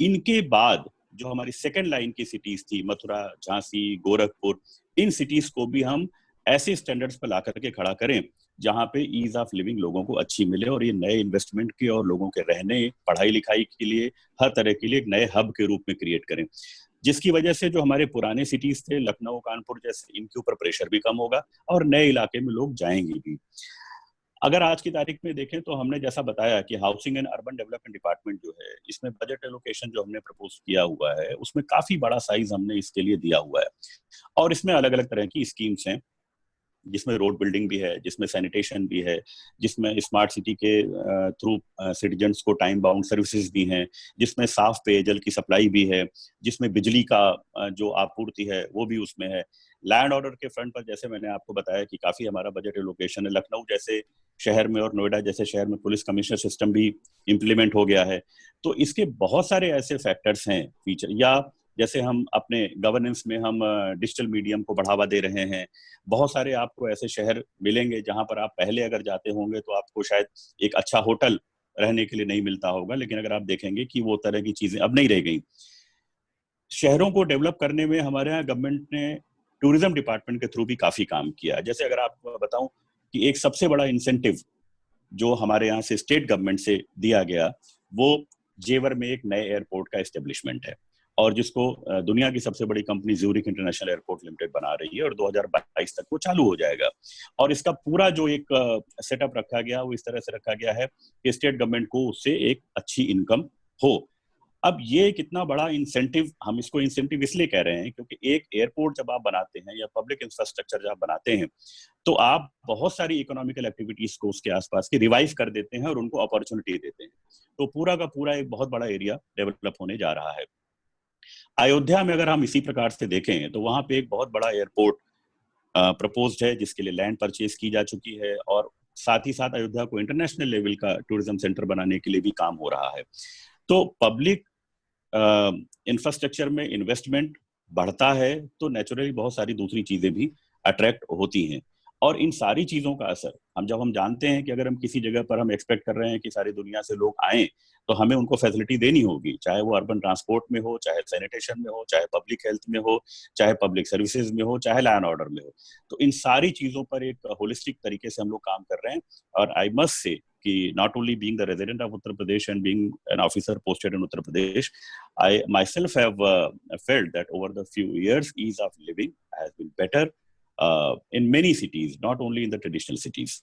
इनके बाद जो हमारी सेकंड लाइन की सिटीज थी, मथुरा, झांसी, गोरखपुर, इन सिटीज को भी हम ऐसे स्टैंडर्ड्स पर ला करके खड़ा करें जहां पे ईज ऑफ लिविंग लोगों को अच्छी मिले, और ये नए इन्वेस्टमेंट के और लोगों के रहने, पढ़ाई लिखाई के लिए, हर तरह के लिए एक नए हब के रूप में क्रिएट करें, जिसकी वजह से जो हमारे पुराने सिटीज थे, लखनऊ, कानपुर जैसे, इनके ऊपर प्रेशर भी कम होगा और नए इलाके में लोग जाएंगे भी। अगर आज की तारीख में देखें तो हमने जैसा बताया कि housing and urban development department जो है, इसमें बजट एलोकेशन जो हमने प्रपोज किया हुआ है, उसमें काफी बड़ा साइज हमने इसके लिए दिया हुआ है, और इसमें अलग अलग तरह की स्कीम्स हैं, जिसमें रोड बिल्डिंग भी है, जिसमें सैनिटेशन भी है, जिसमें स्मार्ट सिटी के थ्रू सिटीजन्स को टाइम बाउंड सर्विसेज भी हैं, जिसमें साफ पेयजल की सप्लाई भी है, जिसमें बिजली का जो आपूर्ति है वो भी उसमें है। लैंड ऑर्डर के फ्रंट पर जैसे मैंने आपको बताया कि काफी हमारा बजट एलोकेशन है। लखनऊ जैसे शहर में और नोएडा जैसे शहर में पुलिस कमिश्नर सिस्टम भी इम्प्लीमेंट हो गया है। तो इसके बहुत सारे ऐसे फैक्टर्स हैं, फीचर, या जैसे हम अपने गवर्नेंस में हम डिजिटल मीडियम को बढ़ावा दे रहे हैं। बहुत सारे आपको ऐसे शहर मिलेंगे जहां पर आप पहले अगर जाते होंगे तो आपको शायद एक अच्छा होटल रहने के लिए नहीं मिलता होगा, लेकिन अगर आप देखेंगे कि वो तरह की चीजें अब नहीं रह गई। शहरों को डेवलप करने में हमारे यहाँ गवर्नमेंट ने टूरिज्म डिपार्टमेंट के थ्रू भी काफी काम किया। जैसे अगर आपको बताऊं कि एक सबसे बड़ा इंसेंटिव जो हमारे यहाँ से स्टेट गवर्नमेंट से दिया गया, वो जेवर में एक नए एयरपोर्ट का एस्टेब्लिशमेंट है, और जिसको दुनिया की सबसे बड़ी company Zurich international airport limited बना रही है, और 2022 तक वो चालू हो जाएगा। और इसका पूरा जो एक सेटअप रखा गया वो इस तरह से रखा गया है कि स्टेट गवर्नमेंट को उससे एक अच्छी इनकम हो। अब ये कितना बड़ा इंसेंटिव, हम इसको इंसेंटिव इसलिए कह रहे हैं क्योंकि एक एयरपोर्ट जब आप बनाते हैं या पब्लिक इंफ्रास्ट्रक्चर जब आप बनाते हैं तो आप बहुत सारी इकोनॉमिकल एक्टिविटीज को उसके आसपास की रिवाइव कर देते हैं और उनको अपॉर्चुनिटी देते हैं। तो पूरा का पूरा एक बहुत बड़ा एरिया डेवलप होने जा रहा है। अयोध्या में अगर हम इसी प्रकार से देखें तो वहां पे एक बहुत बड़ा एयरपोर्ट प्रपोज्ड है, जिसके लिए लैंड परचेज की जा चुकी है, और साथ ही साथ अयोध्या को इंटरनेशनल लेवल का टूरिज्म सेंटर बनाने के लिए भी काम हो रहा है। तो पब्लिक इंफ्रास्ट्रक्चर में इन्वेस्टमेंट बढ़ता है तो नेचुरली बहुत सारी दूसरी चीजें भी अट्रैक्ट होती हैं, और इन सारी चीजों का असर जब हम जानते हैं कि अगर हम किसी जगह पर हम एक्सपेक्ट कर रहे हैं कि सारी दुनिया से लोग आएं, तो हमें उनको फैसिलिटी देनी होगी, चाहे वो अर्बन ट्रांसपोर्ट में हो, चाहे सैनिटेशन में हो, चाहे पब्लिक हेल्थ में हो, चाहे पब्लिक सर्विसेज में हो, चाहे लैंड ऑर्डर में हो। तो इन सारी चीजों पर एक होलिस्टिक तरीके से हम लोग काम कर रहे हैं। और आई मस्ट से कि not only being the resident of Uttar Pradesh and being an officer posted in Uttar Pradesh, I myself have felt that over the few years, ease of living has been better in many cities, not only in the traditional cities.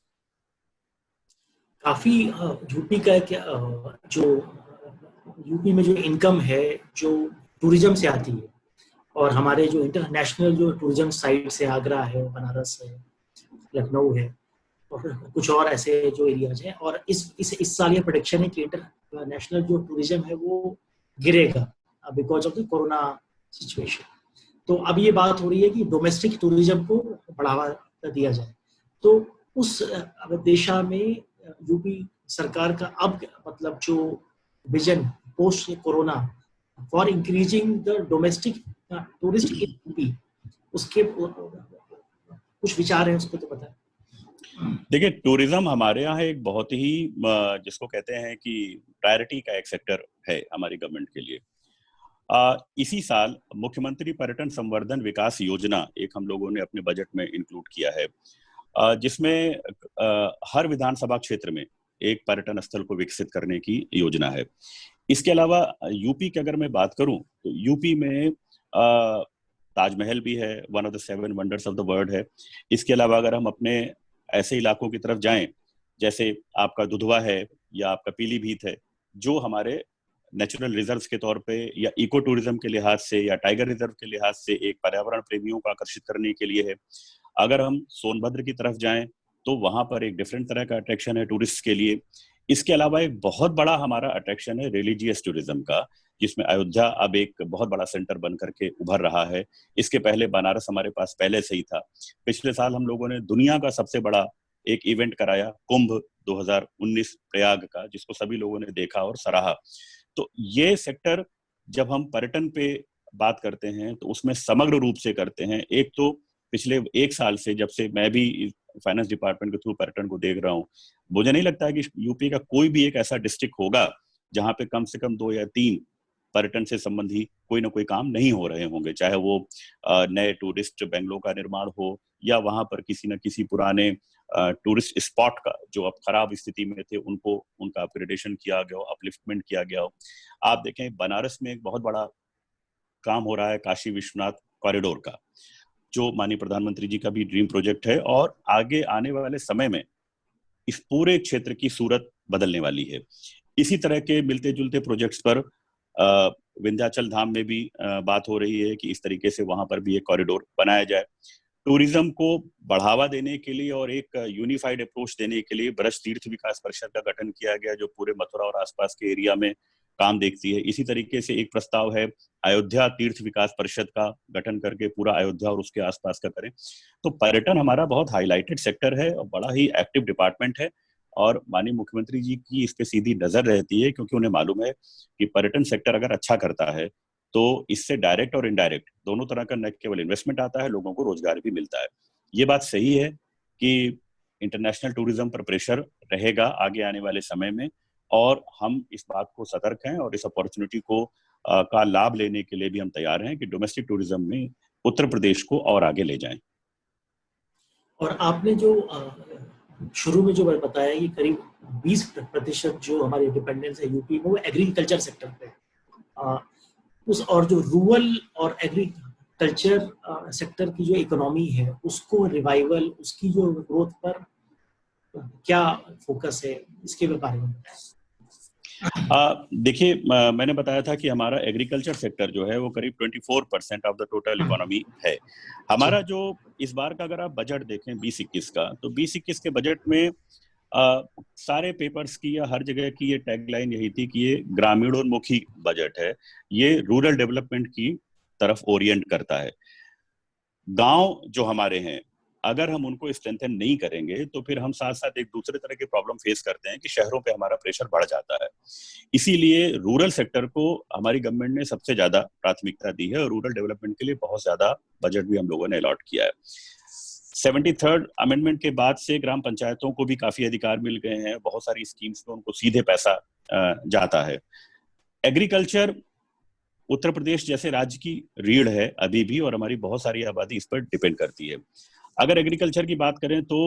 काफी UP का जो UP में जो income है जो tourism से आती है, और हमारे जो इंटरनेशनल जो टूरिज्म साइट्स है, आगरा है, बनारस है, लखनऊ है, और कुछ और ऐसे जो एरियाज हैं, और इस साल ये प्रेडिक्शन है कि इंटरनेशनल जो टूरिज्म है वो गिरेगा because of the corona situation. तो अब ये बात हो रही है कि डोमेस्टिक टूरिज्म को बढ़ावा दिया जाए। तो उस दिशा में यूपी सरकार का अब मतलब जो vision post corona for increasing the domestic tourist in UP, उसके कुछ विचार हैं, उसको तो बताएं। देखिए, टूरिज्म हमारे यहाँ एक बहुत ही जिसको कहते हैं कि प्रायोरिटी का एक सेक्टर है हमारी गवर्नमेंट के लिए। इसी साल मुख्यमंत्री पर्यटन संवर्धन विकास योजना एक हम लोगों ने अपने बजट में इंक्लूड किया है, जिसमें हर विधानसभा क्षेत्र में एक पर्यटन स्थल को विकसित करने की योजना है। इसके अलावा यूपी की अगर मैं बात करूं तो यूपी में ताजमहल भी है, one of the 7 wonders of the world है। इसके अलावा अगर हम अपने ऐसे इलाकों की तरफ जाएं जैसे आपका दुधवा है या आपका पीलीभीत है, जो हमारे नेचुरल रिजर्व्स के तौर पे या इको टूरिज्म के लिहाज से या टाइगर रिजर्व के लिहाज से एक पर्यावरण प्रेमियों को आकर्षित करने के लिए है। अगर हम सोनभद्र की तरफ जाएं तो वहां पर एक डिफरेंट तरह का अट्रैक्शन है टूरिस्ट के लिए। इसके अलावा एक बहुत बड़ा हमारा अट्रैक्शन है रिलीजियस टूरिज्म का, जिसमें अयोध्या अब एक बहुत बड़ा सेंटर बन करके उभर रहा है। इसके पहले बनारस हमारे पास पहले से ही था। पिछले साल हम लोगों ने दुनिया का सबसे बड़ा एक इवेंट कराया, कुंभ 2019 प्रयाग का, जिसको सभी लोगों ने देखा और सराहा। तो ये सेक्टर जब हम पर्यटन पे बात करते हैं तो उसमें समग्र रूप से करते हैं। एक तो पिछले 1 साल से जब से मैं भी फाइनेंस डिपार्टमेंट के थ्रू पर्यटन को देख रहा हूँ, मुझे नहीं लगता है कि यूपी का कोई भी एक ऐसा डिस्ट्रिक्ट होगा जहां पे कम से कम 2 या 3 पर्यटन से संबंधी कोई ना कोई काम नहीं हो रहे होंगे, चाहे वो नए टूरिस्ट बेंगलों का निर्माण हो या वहां पर किसी न किसी पुराने टूरिस्ट स्पॉट का जो अब खराब स्थिति में थे उनको उनका अपग्रेडेशन किया गया हो, अपलिफ्टमेंट किया गया हो। आप देखें बनारस में एक बहुत बड़ा काम हो रहा है काशी विश्वनाथ कॉरिडोर का, जो माननीय प्रधानमंत्री जी का भी ड्रीम प्रोजेक्ट है, और आगे आने वाले समय में इस पूरे क्षेत्र की सूरत बदलने वाली है। इसी तरह के मिलते जुलते प्रोजेक्ट्स पर विंध्याचल धाम में भी बात हो रही है कि इस तरीके से वहां पर भी एक कॉरिडोर बनाया जाए। टूरिज्म को बढ़ावा देने के लिए और एक यूनिफाइड अप्रोच देने के लिए ब्रज तीर्थ विकास परिषद का गठन किया गया, जो पूरे मथुरा और आसपास के एरिया में काम देखती है। इसी तरीके से एक प्रस्ताव है अयोध्या तीर्थ विकास परिषद का गठन करके पूरा अयोध्या और उसके आसपास का करें। तो पर्यटन हमारा बहुत हाईलाइटेड सेक्टर है और बड़ा ही एक्टिव डिपार्टमेंट है, और माननीय मुख्यमंत्री जी की इस पे सीधी नजर रहती है, क्योंकि उन्हें मालूम है कि पर्यटन सेक्टर अगर अच्छा करता है तो इससे डायरेक्ट और इनडायरेक्ट दोनों तरह का न केवल इन्वेस्टमेंट आता है, लोगों को रोजगार भी मिलता है। ये बात सही है कि इंटरनेशनल टूरिज्म पर प्रेशर रहेगा आगे आने वाले समय में, और हम इस बात को सतर्क हैं और इस अपॉर्चुनिटी को का लाभ लेने के लिए भी हम तैयार हैं कि डोमेस्टिक टूरिज्म में उत्तर प्रदेश को और आगे ले जाएं। और आपने जो शुरू में जो बताया कि करीब 20% जो हमारी डिपेंडेंस है यूपी में वो एग्रीकल्चर सेक्टर पे, उस और जो रूरल और एग्रीकल्चर सेक्टर की जो इकोनॉमी है उसको रिवाइवल, उसकी जो ग्रोथ पर क्या फोकस है, इसके बारे में देखिए, मैंने बताया था कि हमारा एग्रीकल्चर सेक्टर जो है वो करीब 24% ऑफ द टोटल इकोनॉमी है हमारा। जो इस बार का अगर आप बजट देखें 2021 का, तो 2021 के बजट में सारे पेपर्स की या हर जगह की ये टैगलाइन यही थी कि ये ग्रामीणोन्मुखी बजट है, ये रूरल डेवलपमेंट की तरफ ओरिएंट करता है। गांव जो हमारे हैं, अगर हम उनको स्ट्रेंथन नहीं करेंगे तो फिर हम साथ साथ एक दूसरे तरह के प्रॉब्लम फेस करते हैं कि शहरों पे हमारा प्रेशर बढ़ जाता है। इसीलिए रूरल सेक्टर को हमारी गवर्नमेंट ने सबसे ज्यादा प्राथमिकता दी है और रूरल डेवलपमेंट के लिए बहुत ज्यादा बजट भी हम लोगों ने अलॉट किया है। 73rd अमेंडमेंट के बाद से ग्राम पंचायतों को भी काफी अधिकार मिल गए हैं, बहुत सारी स्कीम्स में उनको सीधे पैसा जाता है। एग्रीकल्चर उत्तर प्रदेश जैसे राज्य की रीढ़ है अभी भी, और हमारी बहुत सारी आबादी इस पर डिपेंड करती है। अगर एग्रीकल्चर की बात करें तो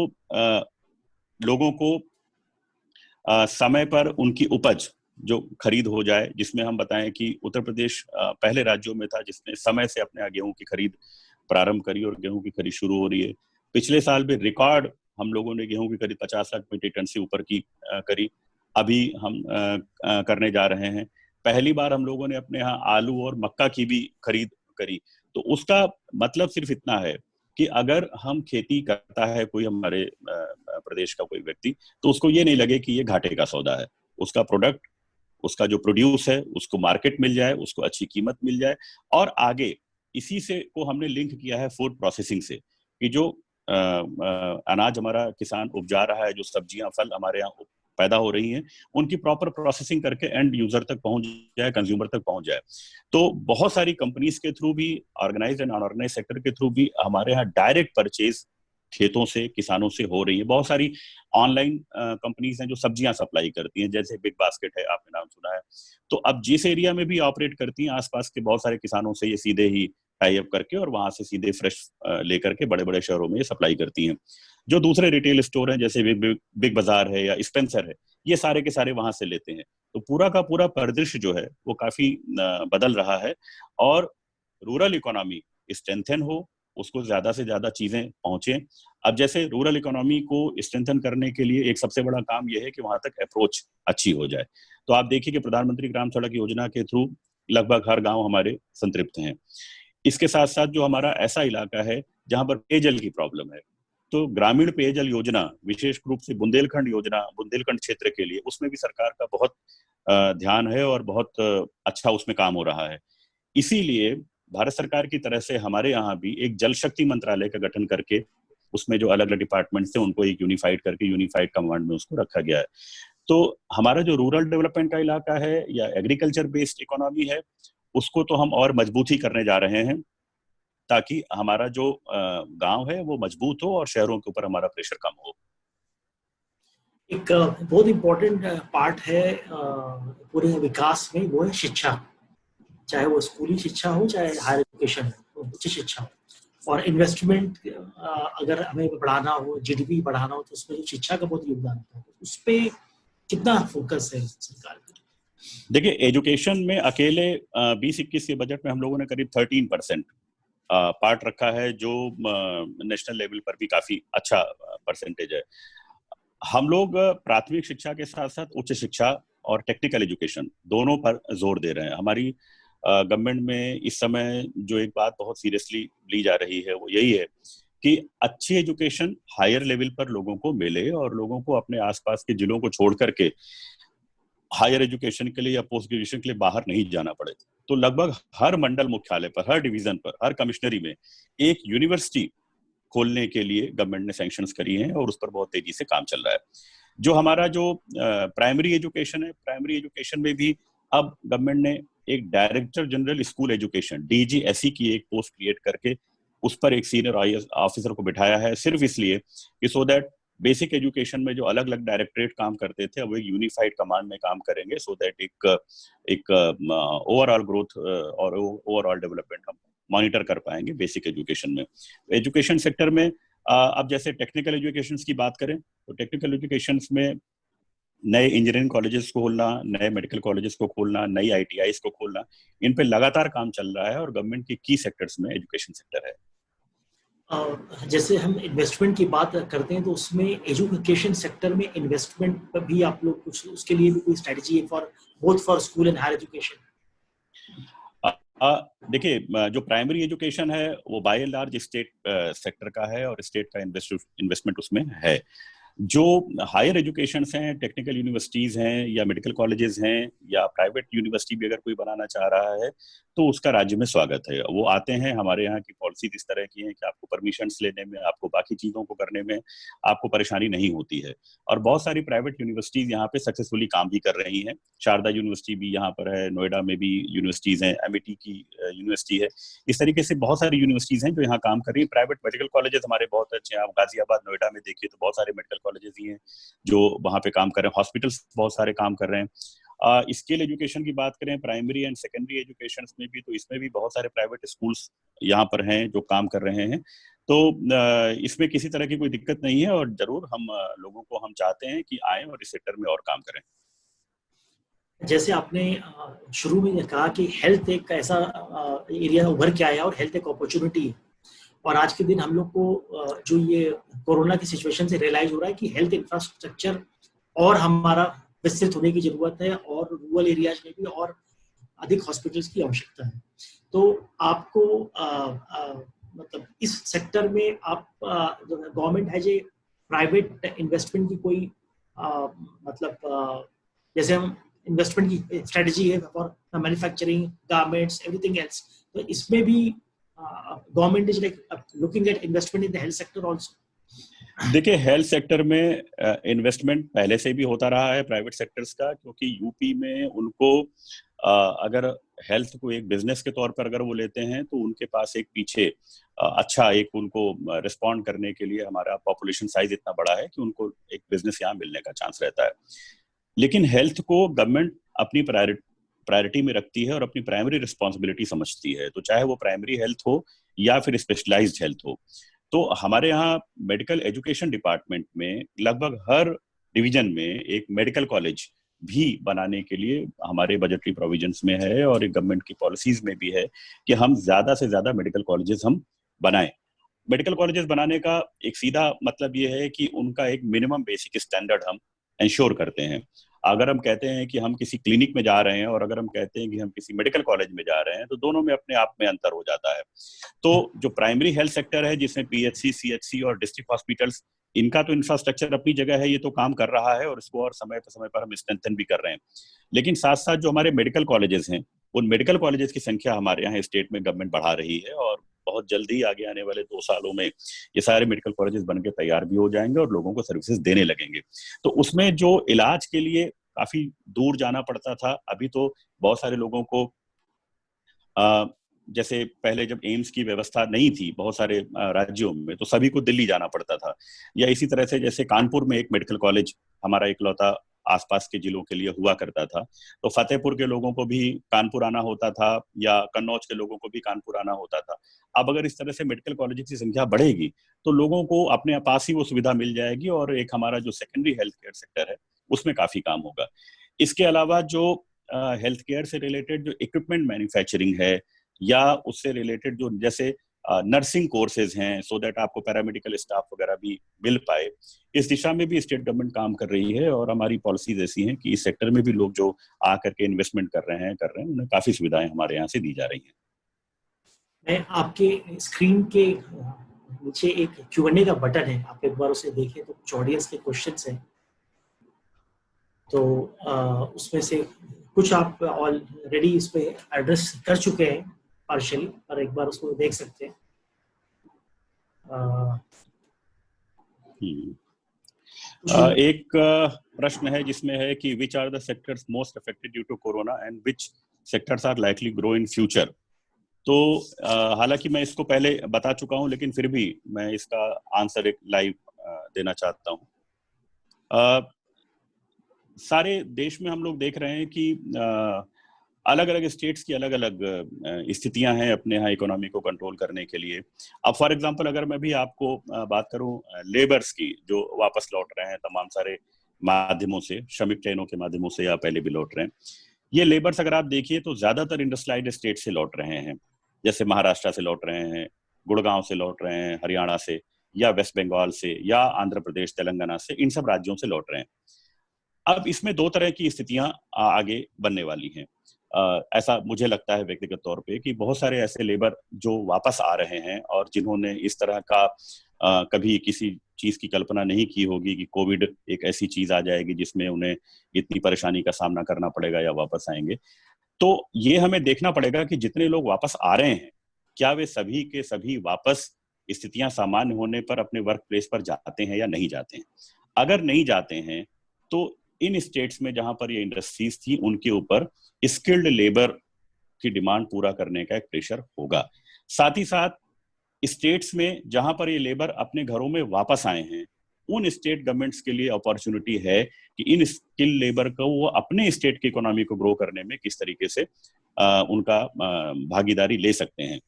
लोगों को समय पर उनकी उपज जो खरीद हो जाए, जिसमें हम बताएं कि उत्तर प्रदेश पहले राज्यों में था जिसने समय से अपने गेहूं की खरीद प्रारंभ करी और गेहूं की खरीद शुरू हो रही है। पिछले साल भी रिकॉर्ड हम लोगों ने गेहूं की खरीद 50 लाख मीट्रिक टन से ऊपर की करी। अभी हम करने जा रहे हैं। पहली बार हम लोगों ने अपने यहाँ आलू और मक्का की भी खरीद करी। तो उसका मतलब सिर्फ इतना है कि अगर हम खेती करता है कोई हमारे प्रदेश का कोई व्यक्ति, तो उसको ये नहीं लगे कि ये घाटे का सौदा है। उसका प्रोडक्ट, उसका जो प्रोड्यूस है उसको मार्केट मिल जाए, उसको अच्छी कीमत मिल जाए। और आगे इसी से को हमने लिंक किया है फूड प्रोसेसिंग से, कि जो अनाज हमारा किसान उपजा रहा है, जो सब्जियां फल हमारे यहाँ पैदा हो रही हैं, उनकी प्रॉपर प्रोसेसिंग करके एंड यूजर तक पहुंच जाए, कंज्यूमर तक पहुंच जाए। तो बहुत सारी कंपनीज के थ्रू भी, ऑर्गेनाइज्ड एंड अनऑर्गेनाइज सेक्टर के थ्रू भी हमारे यहाँ डायरेक्ट परचेज खेतों से, किसानों से हो रही है। बहुत सारी ऑनलाइन कंपनीज हैं जो सब्जियां सप्लाई करती हैं, जैसे बिग बास्केट है, आपने नाम सुना है। तो अब जिस एरिया में भी ऑपरेट करती हैं, आसपास के बहुत सारे किसानों से ये सीधे ही टाई अप करके और वहां से सीधे फ्रेश लेकर के बड़े बड़े शहरों में ये सप्लाई करती हैं। जो दूसरे रिटेल स्टोर हैं जैसे बिग बाजार है या स्पेंसर है, ये सारे के सारे वहां से लेते हैं। तो पूरा का पूरा परिदृश्य जो है वो काफी बदल रहा है, और रूरल इकोनॉमी स्ट्रेंथन हो, उसको ज्यादा से ज्यादा चीजें पहुंचे। अब जैसे रूरल इकोनॉमी को स्ट्रेंथन करने के लिए एक सबसे बड़ा काम यह है कि वहां तक अप्रोच अच्छी हो जाए। तो आप देखिए कि प्रधानमंत्री ग्राम सड़क योजना के थ्रू लगभग हर गांव हमारे संतृप्त हैं। इसके साथ साथ जो हमारा ऐसा इलाका है जहां पर पेयजल की प्रॉब्लम है, तो ग्रामीण पेयजल योजना, विशेष रूप से बुंदेलखंड योजना, बुंदेलखंड क्षेत्र के लिए, उसमें भी सरकार का बहुत ध्यान है और बहुत अच्छा उसमें काम हो रहा है। इसीलिए भारत सरकार की तरह से हमारे यहाँ भी एक जल शक्ति मंत्रालय का गठन करके उसमें जो अलग अलग डिपार्टमेंट थे उनको एक यूनिफाइड करके यूनिफाइड कमांड में उसको रखा गया है। तो हमारा जो रूरल डेवलपमेंट का इलाका है या एग्रीकल्चर बेस्ड इकोनॉमी है, उसको तो हम और मजबूती करने जा रहे हैं, ताकि हमारा जो गांव है वो मजबूत हो और शहरों के ऊपर हमारा प्रेशर कम हो। एक बहुत इम्पोर्टेंट पार्ट है पूरे विकास में, वो है शिक्षा। चाहे वो स्कूली शिक्षा हो चाहे हायर एजुकेशन हो, उच्च शिक्षा हो। और इन्वेस्टमेंट अगर हमें बढ़ाना हो, जीडीपी बढ़ाना हो, तो उसमें जो शिक्षा का बहुत योगदान होता है, उस पर कितना फोकस है सरकार का? देखिए, एजुकेशन में अकेले 20-21 के बजट में हम लोगों ने करीब 13% पार्ट रखा है, जो नेशनल लेवल पर भी काफी अच्छा परसेंटेज है। हम लोग प्राथमिक शिक्षा के साथ साथ उच्च शिक्षा और टेक्निकल एजुकेशन दोनों पर जोर दे रहे हैं। हमारी गवर्नमेंट में इस समय जो एक बात बहुत सीरियसली ली जा रही है वो यही है कि अच्छी एजुकेशन हायर लेवल पर लोगों को मिले और लोगों को अपने आसपास के जिलों को छोड़ करके हायर एजुकेशन के लिए या पोस्ट ग्रेजुएशन के लिए बाहर नहीं जाना पड़े। तो लगभग हर मंडल मुख्यालय पर, हर डिवीजन पर, हर कमिश्नरी में एक यूनिवर्सिटी खोलने के लिए गवर्नमेंट ने सैंक्शंस करी हैं और उस पर बहुत तेजी से काम चल रहा है। जो हमारा जो प्राइमरी एजुकेशन है, प्राइमरी एजुकेशन में भी अब गवर्नमेंट ने एक director general school education DGSE की एक पोस्ट क्रिएट करके उस पर एक सीनियर IAS ऑफिसर को बिठाया है, सिर्फ इसलिए कि सो दैट बेसिक एजुकेशन में जो अलग अलग डायरेक्टरेट काम करते थे वो एक यूनिफाइड कमांड में काम करेंगे, सो दैट एक ओवरऑल ग्रोथ और ओवरऑल डेवलपमेंट हम मॉनिटर कर पाएंगे बेसिक एजुकेशन में। एजुकेशन सेक्टर में अब जैसे टेक्निकल एजुकेशन की बात करें तो टेक्निकल एजुकेशन में नए इंजीनियरिंग कॉलेजेस को खोलना, नए मेडिकल कॉलेजेस को खोलना, नई ITIs को खोलना, इन पे लगातार काम चल रहा है और गवर्नमेंट के की सेक्टर्स में एजुकेशन सेक्टर है। जैसे हम इन्वेस्टमेंट की बात करते हैं तो उसमें एजुकेशन सेक्टर में इन्वेस्टमेंट पर भी आप लोग कुछ उसके लिए भी कोई स्ट्रेटजी है for both for school and higher education? देखिए, जो प्राइमरी एजुकेशन है वो by and large state sector का है और स्टेट का इन्वेस्टमेंट उसमें है। जो हायर एजुकेशन हैं, टेक्निकल यूनिवर्सिटीज हैं या मेडिकल कॉलेजेस हैं या प्राइवेट यूनिवर्सिटी भी अगर कोई बनाना चाह रहा है तो उसका राज्य में स्वागत है। वो आते हैं, हमारे यहाँ की पॉलिसी इस तरह की है कि आपको परमिशंस लेने में, आपको बाकी चीजों को करने में आपको परेशानी नहीं होती है। और बहुत सारी प्राइवेट यूनिवर्सिटीज यहाँ पे सक्सेसफुली काम भी कर रही हैं। शारदा यूनिवर्सिटी भी यहाँ पर है, नोएडा में भी यूनिवर्सिटीज हैं, MIT की यूनिवर्सिटी है। इस तरीके से बहुत सारी यूनिवर्सिटीज हैं जो यहाँ काम कर रही है। प्राइवेट मेडिकल कॉलेजेस हमारे बहुत अच्छे हैं। आप गाजियाबाद, नोएडा में देखिए तो बहुत सारे मेडिकल कॉलेजेस ही हैं जो वहाँ पे काम कर रहे हैं। हॉस्पिटल्स बहुत सारे काम कर रहे हैं। स्किल एजुकेशन की बात करें प्राइमरी एंड सेकेंडरी एजुकेशन में भी, तो इसमें भी बहुत सारे प्राइवेट स्कूल्स यहाँ पर हैं जो काम कर रहे हैं। तो इसमें किसी तरह की कोई दिक्कत नहीं है और जरूर हम लोगों को हम चाहते हैं कि आए और इस सेक्टर में और काम करें। जैसे आपने शुरू में कहा कि हेल्थ एक ऐसा एरिया उभर के आया और हेल्थ एक अपॉर्चुनिटी है, और आज के दिन हम लोग को जो ये कोरोना की सिचुएशन से रियलाइज हो रहा है कि हेल्थ इंफ्रास्ट्रक्चर और हमारा विस्तृत होने की जरूरत है और रूरल एरियाज में भी और अधिक हॉस्पिटल्स की आवश्यकता है। तो आपको मतलब इस सेक्टर में आप government has a private investment की कोई मतलब जैसे हम इन्वेस्टमेंट की स्ट्रेटजी है for manufacturing, garments, everything else, तो इसमें भी government is like looking at investment in the health sector also? देखिए, हेल्थ सेक्टर में इन्वेस्टमेंट पहले से भी होता रहा है प्राइवेट सेक्टर्स का, क्योंकि यूपी में उनको अगर हेल्थ को एक बिजनेस के तौर पर अगर वो लेते हैं तो उनके पास एक पीछे अच्छा एक उनको रिस्पॉन्ड करने के लिए हमारा पॉपुलेशन साइज इतना बड़ा है कि उनको एक बिजनेस यहाँ मिलने का चांस रहता है। लेकिन हेल्थ को गवर्नमेंट अपनी प्रायोरिटी में रखती है और अपनी प्राइमरी रिस्पॉन्सिबिलिटी समझती है, तो चाहे वो प्राइमरी हेल्थ हो या फिर स्पेशलाइज्ड हेल्थ हो। तो हमारे यहाँ मेडिकल एजुकेशन डिपार्टमेंट में लगभग हर डिवीजन में एक मेडिकल कॉलेज भी बनाने के लिए हमारे बजटरी प्रोविजंस में है और एक गवर्नमेंट की पॉलिसीज में भी है कि हम ज्यादा से ज्यादा मेडिकल कॉलेजेस हम बनाएं। मेडिकल कॉलेजेस बनाने का एक सीधा मतलब ये है कि उनका एक मिनिमम बेसिक स्टैंडर्ड हम इंश्योर करते हैं। अगर हम कहते हैं कि हम किसी क्लिनिक में जा रहे हैं और अगर हम कहते हैं कि हम किसी मेडिकल कॉलेज में जा रहे हैं तो दोनों में अपने आप में अंतर हो जाता है। तो जो प्राइमरी हेल्थ सेक्टर है जिसमें PHC, CHC और डिस्ट्रिक्ट हॉस्पिटल्स, इनका तो इंफ्रास्ट्रक्चर अपनी जगह है, ये तो काम कर रहा है और इसको और समय पर हम स्ट्रेंथन भी कर रहे हैं। लेकिन साथ साथ जो हमारे मेडिकल कॉलेजेस हैं, उन मेडिकल कॉलेजेस की संख्या हमारे यहाँ स्टेट में गवर्नमेंट बढ़ा रही है और बहुत जल्दी आगे आने वाले 2 सालों में ये सारे मेडिकल कॉलेजेस बनके तैयार भी हो जाएंगे और लोगों को सर्विसेज देने लगेंगे। तो उसमें जो इलाज के लिए काफी दूर जाना पड़ता था, अभी तो बहुत सारे लोगों को जैसे पहले जब एम्स की व्यवस्था नहीं थी बहुत सारे राज्यों में, तो सभी को दिल्ली जाना पड़ता था। या इसी तरह से जैसे कानपुर में एक मेडिकल कॉलेज हमारा इकलौता आसपास के जिलों के लिए हुआ करता था। तो फतेहपुर के लोगों को भी कानपुर आना होता था या कन्नौज के लोगों को भी कानपुर आना होता था। अब अगर इस तरह से मेडिकल कॉलेज की संख्या बढ़ेगी तो लोगों को अपने पास ही वो सुविधा मिल जाएगी और एक हमारा जो सेकेंडरी हेल्थ केयर सेक्टर है उसमें काफी काम होगा। इसके अलावा जो हेल्थ केयर से रिलेटेड जो इक्विपमेंट मैन्युफैक्चरिंग है या उससे रिलेटेड जो जैसे नर्सिंग कोर्सेज हैं, सो दैट आपको पैरामेडिकल स्टाफ वगैरह भी मिल पाए, इस दिशा में भी स्टेट गवर्नमेंट काम कर रही है और हमारी पॉलिसीज ऐसी हैं कि इस सेक्टर में भी लोग जो आकर के इन्वेस्टमेंट कर रहे हैं उन्हें काफी सुविधाएं हमारे यहाँ से दी जा रही हैं। मैं आपके स्क्रीन के नीचे एक Q&A का बटन है, आप एक बार उसे देखें तो कुछ ऑडियंस के क्वेश्चंस हैं, तो उसमें से कुछ आप ऑलरेडी इस पे एड्रेस कर चुके हैं पार्शियली, पर एक बार उसको देख सकते हैं। एक प्रश्न है जिसमें है कि which are the sectors most affected due to corona and which sectors are likely grow in future. तो हालांकि मैं इसको पहले बता चुका हूं लेकिन फिर भी मैं इसका आंसर एक लाइव देना चाहता हूं। सारे देश में हम लोग देख रहे हैं कि अलग अलग स्टेट्स की अलग अलग स्थितियां हैं अपने यहाँ इकोनॉमी को कंट्रोल करने के लिए। अब फॉर एग्जांपल अगर मैं भी आपको बात करूं लेबर्स की जो वापस लौट रहे हैं तमाम सारे माध्यमों से, श्रमिक ट्रेनों के माध्यमों से या पहले भी लौट रहे हैं, ये लेबर्स अगर आप देखिए तो ज्यादातर इंडस्ट्रियलाइज्ड स्टेट से लौट रहे हैं, जैसे महाराष्ट्र से लौट रहे हैं, गुड़गांव से लौट रहे हैं, हरियाणा से या वेस्ट बंगाल से या आंध्र प्रदेश तेलंगाना से, इन सब राज्यों से लौट रहे हैं। अब इसमें दो तरह की स्थितियां आगे बनने वाली हैं। ऐसा मुझे लगता है व्यक्तिगत तौर पे कि बहुत सारे ऐसे लेबर जो वापस आ रहे हैं और जिन्होंने इस तरह का कभी किसी चीज की कल्पना नहीं की होगी कि कोविड एक ऐसी चीज आ जाएगी जिसमें उन्हें इतनी परेशानी का सामना करना पड़ेगा या वापस आएंगे, तो ये हमें देखना पड़ेगा कि जितने लोग वापस आ रहे हैं क्या वे सभी के सभी वापस स्थितियां सामान्य होने पर अपने वर्क प्लेस पर जाते हैं या नहीं जाते हैं। अगर नहीं जाते हैं तो इन स्टेट्स में जहां पर ये इंडस्ट्रीज थी उनके ऊपर स्किल्ड लेबर की डिमांड पूरा करने का एक प्रेशर होगा। साथ ही साथ स्टेट्स में जहां पर ये लेबर अपने घरों में वापस आए हैं उन स्टेट गवर्नमेंट्स के लिए अपॉर्चुनिटी है कि इन स्किल लेबर को वो अपने स्टेट की इकोनॉमी को ग्रो करने में किस तरीके से उनका भागीदारी ले सकते हैं।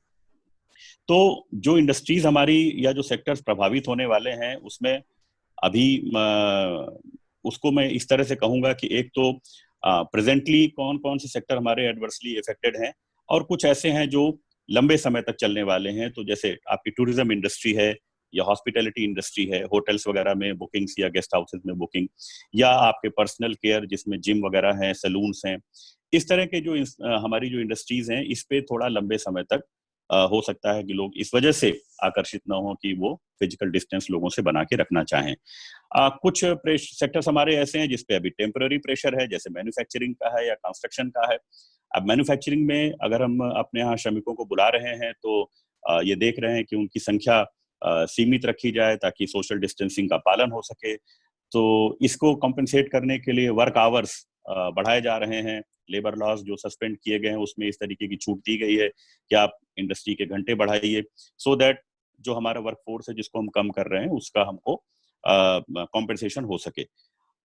तो जो इंडस्ट्रीज हमारी या जो सेक्टर्स प्रभावित होने वाले हैं उसमें अभी उसको मैं इस तरह से कहूंगा कि एक तो प्रेजेंटली कौन कौन से सेक्टर हमारे एडवर्सली इफेक्टेड हैं और कुछ ऐसे हैं जो लंबे समय तक चलने वाले हैं। तो जैसे आपकी टूरिज्म इंडस्ट्री है या हॉस्पिटैलिटी इंडस्ट्री है, होटल्स वगैरह में बुकिंग्स या गेस्ट हाउसेस में बुकिंग, या आपके पर्सनल केयर जिसमें जिम वगैरह हैं, सैलून्स हैं, इस तरह के जो हमारी जो इंडस्ट्रीज हैं इस पे थोड़ा लंबे समय तक हो सकता है कि लोग इस वजह से आकर्षित ना हो कि वो फिजिकल डिस्टेंस लोगों से बना के रखना चाहें। कुछ सेक्टर्स हमारे ऐसे हैं जिसपे अभी टेम्पररी प्रेशर है, जैसे मैन्युफैक्चरिंग का है या कंस्ट्रक्शन का है। अब मैन्युफैक्चरिंग में अगर हम अपने यहाँ श्रमिकों को बुला रहे हैं तो ये देख रहे हैं कि उनकी संख्या सीमित रखी जाए ताकि सोशल डिस्टेंसिंग का पालन हो सके। तो इसको कॉम्पेंसेट करने के लिए वर्क आवर्स बढ़ाए जा रहे हैं। लेबर लॉज जो सस्पेंड किए गए हैं उसमें इस तरीके की छूट दी गई है कि आप इंडस्ट्री के घंटे बढ़ाइए सो दैट जो हमारा वर्क फोर्स है जिसको हम कम कर रहे हैं उसका हमको कॉम्पेंसेशन हो सके।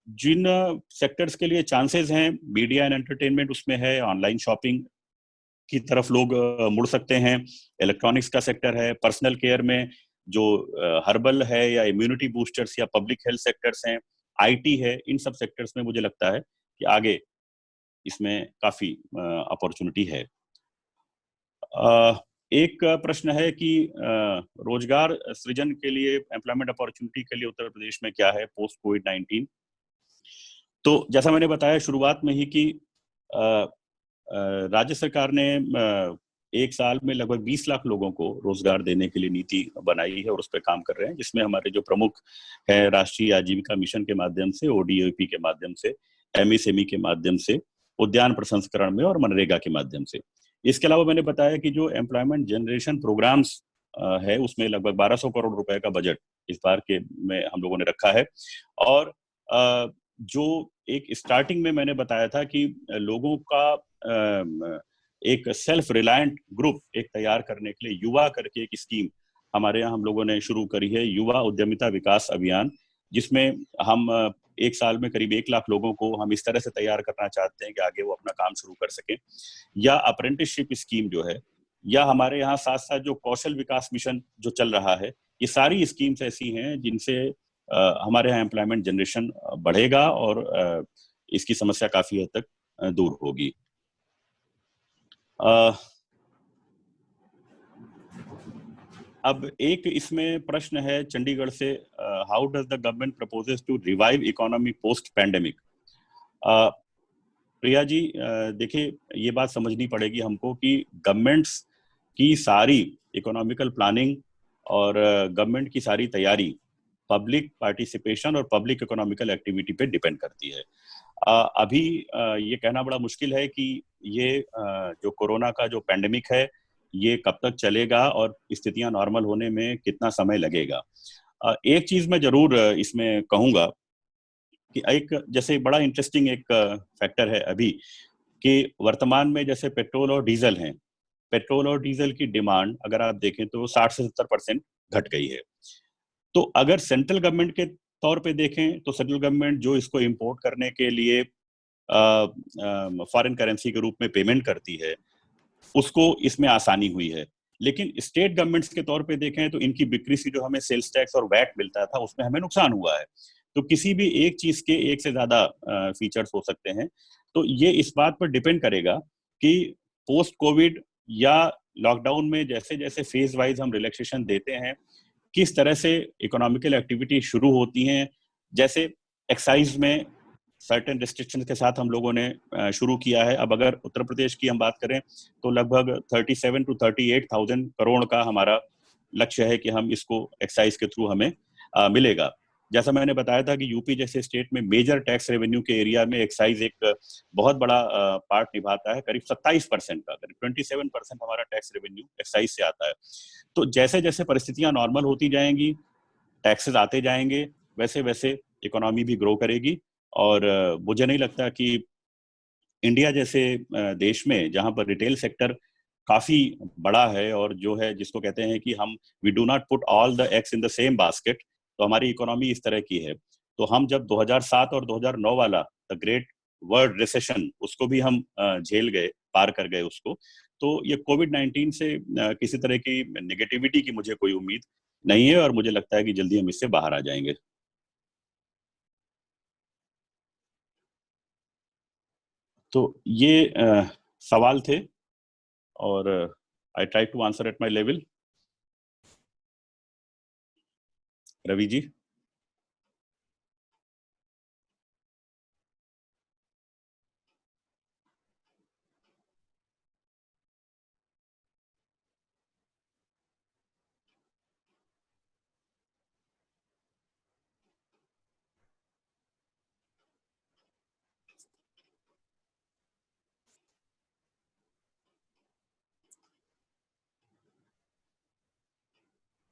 जिन सेक्टर्स के लिए चांसेस हैं, मीडिया एंड एंटरटेनमेंट उसमें है, ऑनलाइन शॉपिंग की तरफ लोग मुड़ सकते हैं, इलेक्ट्रॉनिक्स का सेक्टर है, पर्सनल केयर में जो हर्बल है या इम्यूनिटी बूस्टर्स या पब्लिक हेल्थ सेक्टर्स हैं, आईटी है, इन सब सेक्टर्स में मुझे लगता है कि आगे इसमें काफी अपॉर्चुनिटी है। एक प्रश्न है कि रोजगार सृजन के लिए, एम्प्लॉयमेंट अपॉर्चुनिटी के लिए उत्तर प्रदेश में क्या है पोस्ट कोविड-19। तो जैसा मैंने बताया शुरुआत में ही कि राज्य सरकार ने एक साल में लगभग 20 लाख लोगों को रोजगार देने के लिए नीति बनाई है और उस पर काम कर रहे हैं, जिसमें हमारे जो प्रमुख है राष्ट्रीय आजीविका मिशन के माध्यम से, ओडीओपी के माध्यम से, एमएसएमई के माध्यम से, उद्यान प्रसंस्करण में और मनरेगा के माध्यम से। इसके अलावा मैंने बताया कि जो एम्प्लॉयमेंट जनरेशन प्रोग्राम्स है उसमें लगभग 1200 करोड़ रुपए का बजट इस बार के में हम लोगों ने रखा है। और जो एक स्टार्टिंग में मैंने बताया था कि लोगों का एक सेल्फ रिलायंट ग्रुप एक तैयार करने के लिए युवा करके एक स्कीम हमारे यहाँ हम लोगों ने शुरू करी है, युवा उद्यमिता विकास अभियान, जिसमें हम एक साल में करीब 1 लाख लोगों को हम इस तरह से तैयार करना चाहते हैं कि आगे वो अपना काम शुरू कर सकें, या अप्रेंटिसशिप स्कीम जो है, या हमारे यहाँ साथ साथ जो कौशल विकास मिशन जो चल रहा है, ये सारी स्कीम्स ऐसी हैं जिनसे हमारे यहाँ एम्प्लॉयमेंट जनरेशन बढ़ेगा और इसकी समस्या काफी हद तक दूर होगी। अब एक इसमें प्रश्न है चंडीगढ़ से, how does the government proposes to revive economy post pandemic. Priya ji, देखिए ये बात समझनी पड़ेगी हमको कि गवर्नमेंट्स की सारी इकोनॉमिकल प्लानिंग और गवर्नमेंट की सारी तैयारी पब्लिक पार्टिसिपेशन और पब्लिक इकोनॉमिकल एक्टिविटी पे डिपेंड करती है। अभी ये कहना बड़ा मुश्किल है कि ये जो कोरोना का जो पैंडेमिक है ये कब तक चलेगा और स्थितियां नॉर्मल होने में कितना समय लगेगा। एक चीज मैं जरूर इसमें कहूंगा कि एक जैसे बड़ा इंटरेस्टिंग एक फैक्टर है अभी कि वर्तमान में जैसे पेट्रोल और डीजल हैं, पेट्रोल और डीजल की डिमांड अगर आप देखें तो 60 से 70% घट गई है। तो अगर सेंट्रल गवर्नमेंट के तौर पे देखें तो सेंट्रल गवर्नमेंट जो इसको इंपोर्ट करने के लिए फॉरेन करेंसी के रूप में पेमेंट करती है, उसको इसमें आसानी हुई है। लेकिन स्टेट गवर्नमेंट्स के तौर पे देखें तो इनकी बिक्री से जो हमें सेल्स टैक्स और वैट मिलता था उसमें हमें नुकसान हुआ है। तो किसी भी एक चीज के एक से ज्यादा फीचर्स हो सकते हैं। तो ये इस बात पर डिपेंड करेगा कि पोस्ट कोविड या लॉकडाउन में जैसे जैसे फेज वाइज हम रिलैक्सेशन देते हैं, किस तरह से इकोनॉमिकल एक्टिविटी शुरू होती हैं। जैसे एक्साइज में सर्टेन रिस्ट्रिक्शन के साथ हम लोगों ने शुरू किया है। अब अगर उत्तर प्रदेश की हम बात करें तो लगभग 37 to 38,000 करोड़ का हमारा लक्ष्य है कि हम इसको एक्साइज के थ्रू हमें मिलेगा। जैसा मैंने बताया था कि यूपी जैसे स्टेट में मेजर टैक्स रेवेन्यू के एरिया में एक्साइज एक बहुत बड़ा पार्ट निभाता है, करीब 27% का, करीब 27% हमारा टैक्स रेवेन्यू एक्साइज से आता है। तो जैसे जैसे परिस्थितियां नॉर्मल होती जाएंगी, टैक्सेस आते जाएंगे, वैसे वैसे इकोनॉमी भी ग्रो करेगी। और मुझे नहीं लगता कि इंडिया जैसे देश में जहां पर रिटेल सेक्टर काफी बड़ा है और जो है जिसको कहते हैं कि हम we do not put all the eggs in the same basket, तो हमारी इकोनॉमी इस तरह की है। तो हम जब 2007 और 2009 वाला द ग्रेट वर्ल्ड रिसेशन उसको भी हम झेल गए, पार कर गए उसको। तो ये कोविड-19 से किसी तरह की नेगेटिविटी की मुझे कोई उम्मीद नहीं है और मुझे लगता है कि जल्दी हम इससे बाहर आ जाएंगे। तो ये सवाल थे और I try to answer at my level. Ravi ji.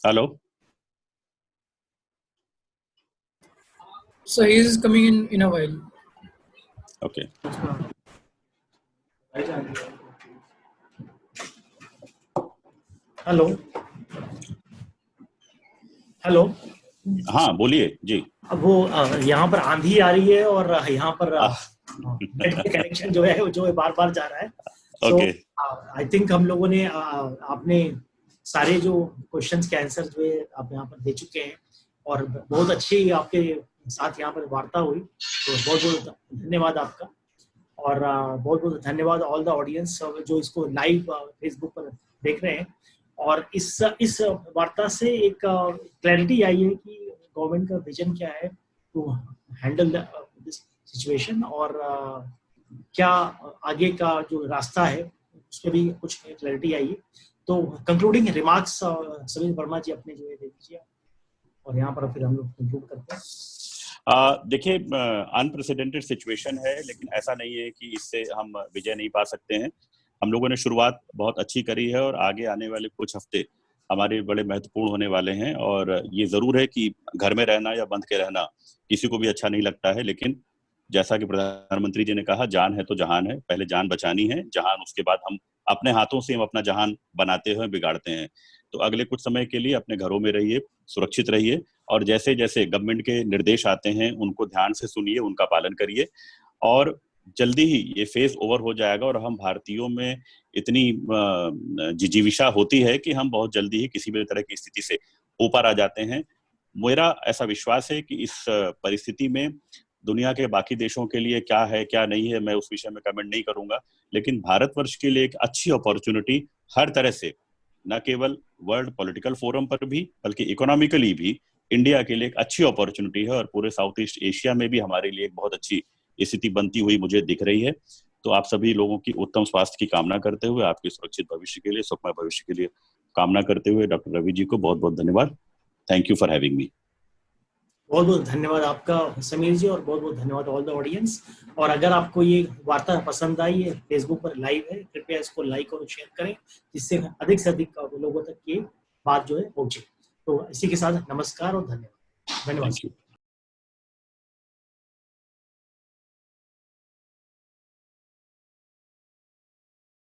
Hello. So he is coming in a while. Okay. Hello hello. हाँ बोलिए जी। अब वो यहाँ पर आंधी आ रही है और यहाँ पर नेट के कनेक्शन जो है जो बार बार जा रहा है। सो आई थिंक हम लोगों ने आपने सारे जो क्वेश्चंस के आंसर जो है आप यहाँ पर दे चुके हैं और बहुत अच्छी आपके साथ यहाँ पर वार्ता हुई, तो बहुत बहुत धन्यवाद आपका। और बहुत बहुत धन्यवाद ऑल द ऑडियंस जो इसको लाइव फेसबुक पर देख रहे हैं। और इस वार्ता से एक क्लैरिटी आई है कि गवर्नमेंट का विजन क्या है टू हैंडल दिस सिचुएशन और क्या आगे का जो रास्ता है उस पर भी कुछ क्लैरिटी आई है। तो कंक्लूडिंग रिमार्क्स समीर वर्मा जी अपने जो है दे दीजिए और यहाँ पर फिर हम लोग कंक्लूड करते हैं। देखिए अनप्रेसिडेंटेड सिचुएशन है, लेकिन ऐसा नहीं है कि इससे हम विजय नहीं पा सकते हैं। हम लोगों ने शुरुआत बहुत अच्छी करी है और आगे आने वाले कुछ हफ्ते हमारे बड़े महत्वपूर्ण होने वाले हैं। और ये जरूर है कि घर में रहना या बंद के रहना किसी को भी अच्छा नहीं लगता है, लेकिन जैसा कि प्रधानमंत्री जी ने कहा, जान है तो जहान है, पहले जान बचानी है, जहान उसके बाद हम अपने हाथों से हम अपना जहान बनाते हैं, बिगाड़ते हैं। तो अगले कुछ समय के लिए अपने घरों में रहिए, सुरक्षित रहिए और जैसे जैसे गवर्नमेंट के निर्देश आते हैं उनको ध्यान से सुनिए, उनका पालन करिए, और जल्दी ही ये फेज ओवर हो जाएगा और हम भारतीयों में इतनी जिजीविषा होती है कि हम बहुत जल्दी ही किसी भी तरह की स्थिति से ऊपर आ जाते हैं। मेरा ऐसा विश्वास है कि इस परिस्थिति में दुनिया के बाकी देशों के लिए क्या है क्या नहीं है मैं उस विषय में कमेंट नहीं करूंगा, लेकिन भारतवर्ष के लिए एक अच्छी अपॉर्चुनिटी हर तरह से, न केवल वर्ल्ड पॉलिटिकल फोरम पर भी बल्कि इकोनॉमिकली भी इंडिया के लिए एक अच्छी अपॉर्चुनिटी है, और पूरे साउथ ईस्ट एशिया में भी हमारे लिए एक बहुत अच्छी स्थिति बनती हुई मुझे दिख रही है। तो आप सभी लोगों की उत्तम स्वास्थ्य की कामना करते हुए, आपके सुरक्षित भविष्य के लिए, सुखमय भविष्य के लिए कामना करते हुए डॉक्टर रवि जी को बहुत बहुत धन्यवाद। Thank you for having me. बहुत बहुत धन्यवाद आपका समीर जी, और बहुत बहुत धन्यवाद ऑल द ऑडियंस। और अगर आपको ये वार्ता पसंद आई है, फेसबुक पर लाइव है, कृपया इसको लाइक और शेयर करें जिससे अधिक से अधिक लोगों तक ये बात जो है पहुंचे। तो इसी के साथ नमस्कार और धन्यवाद। Thank you.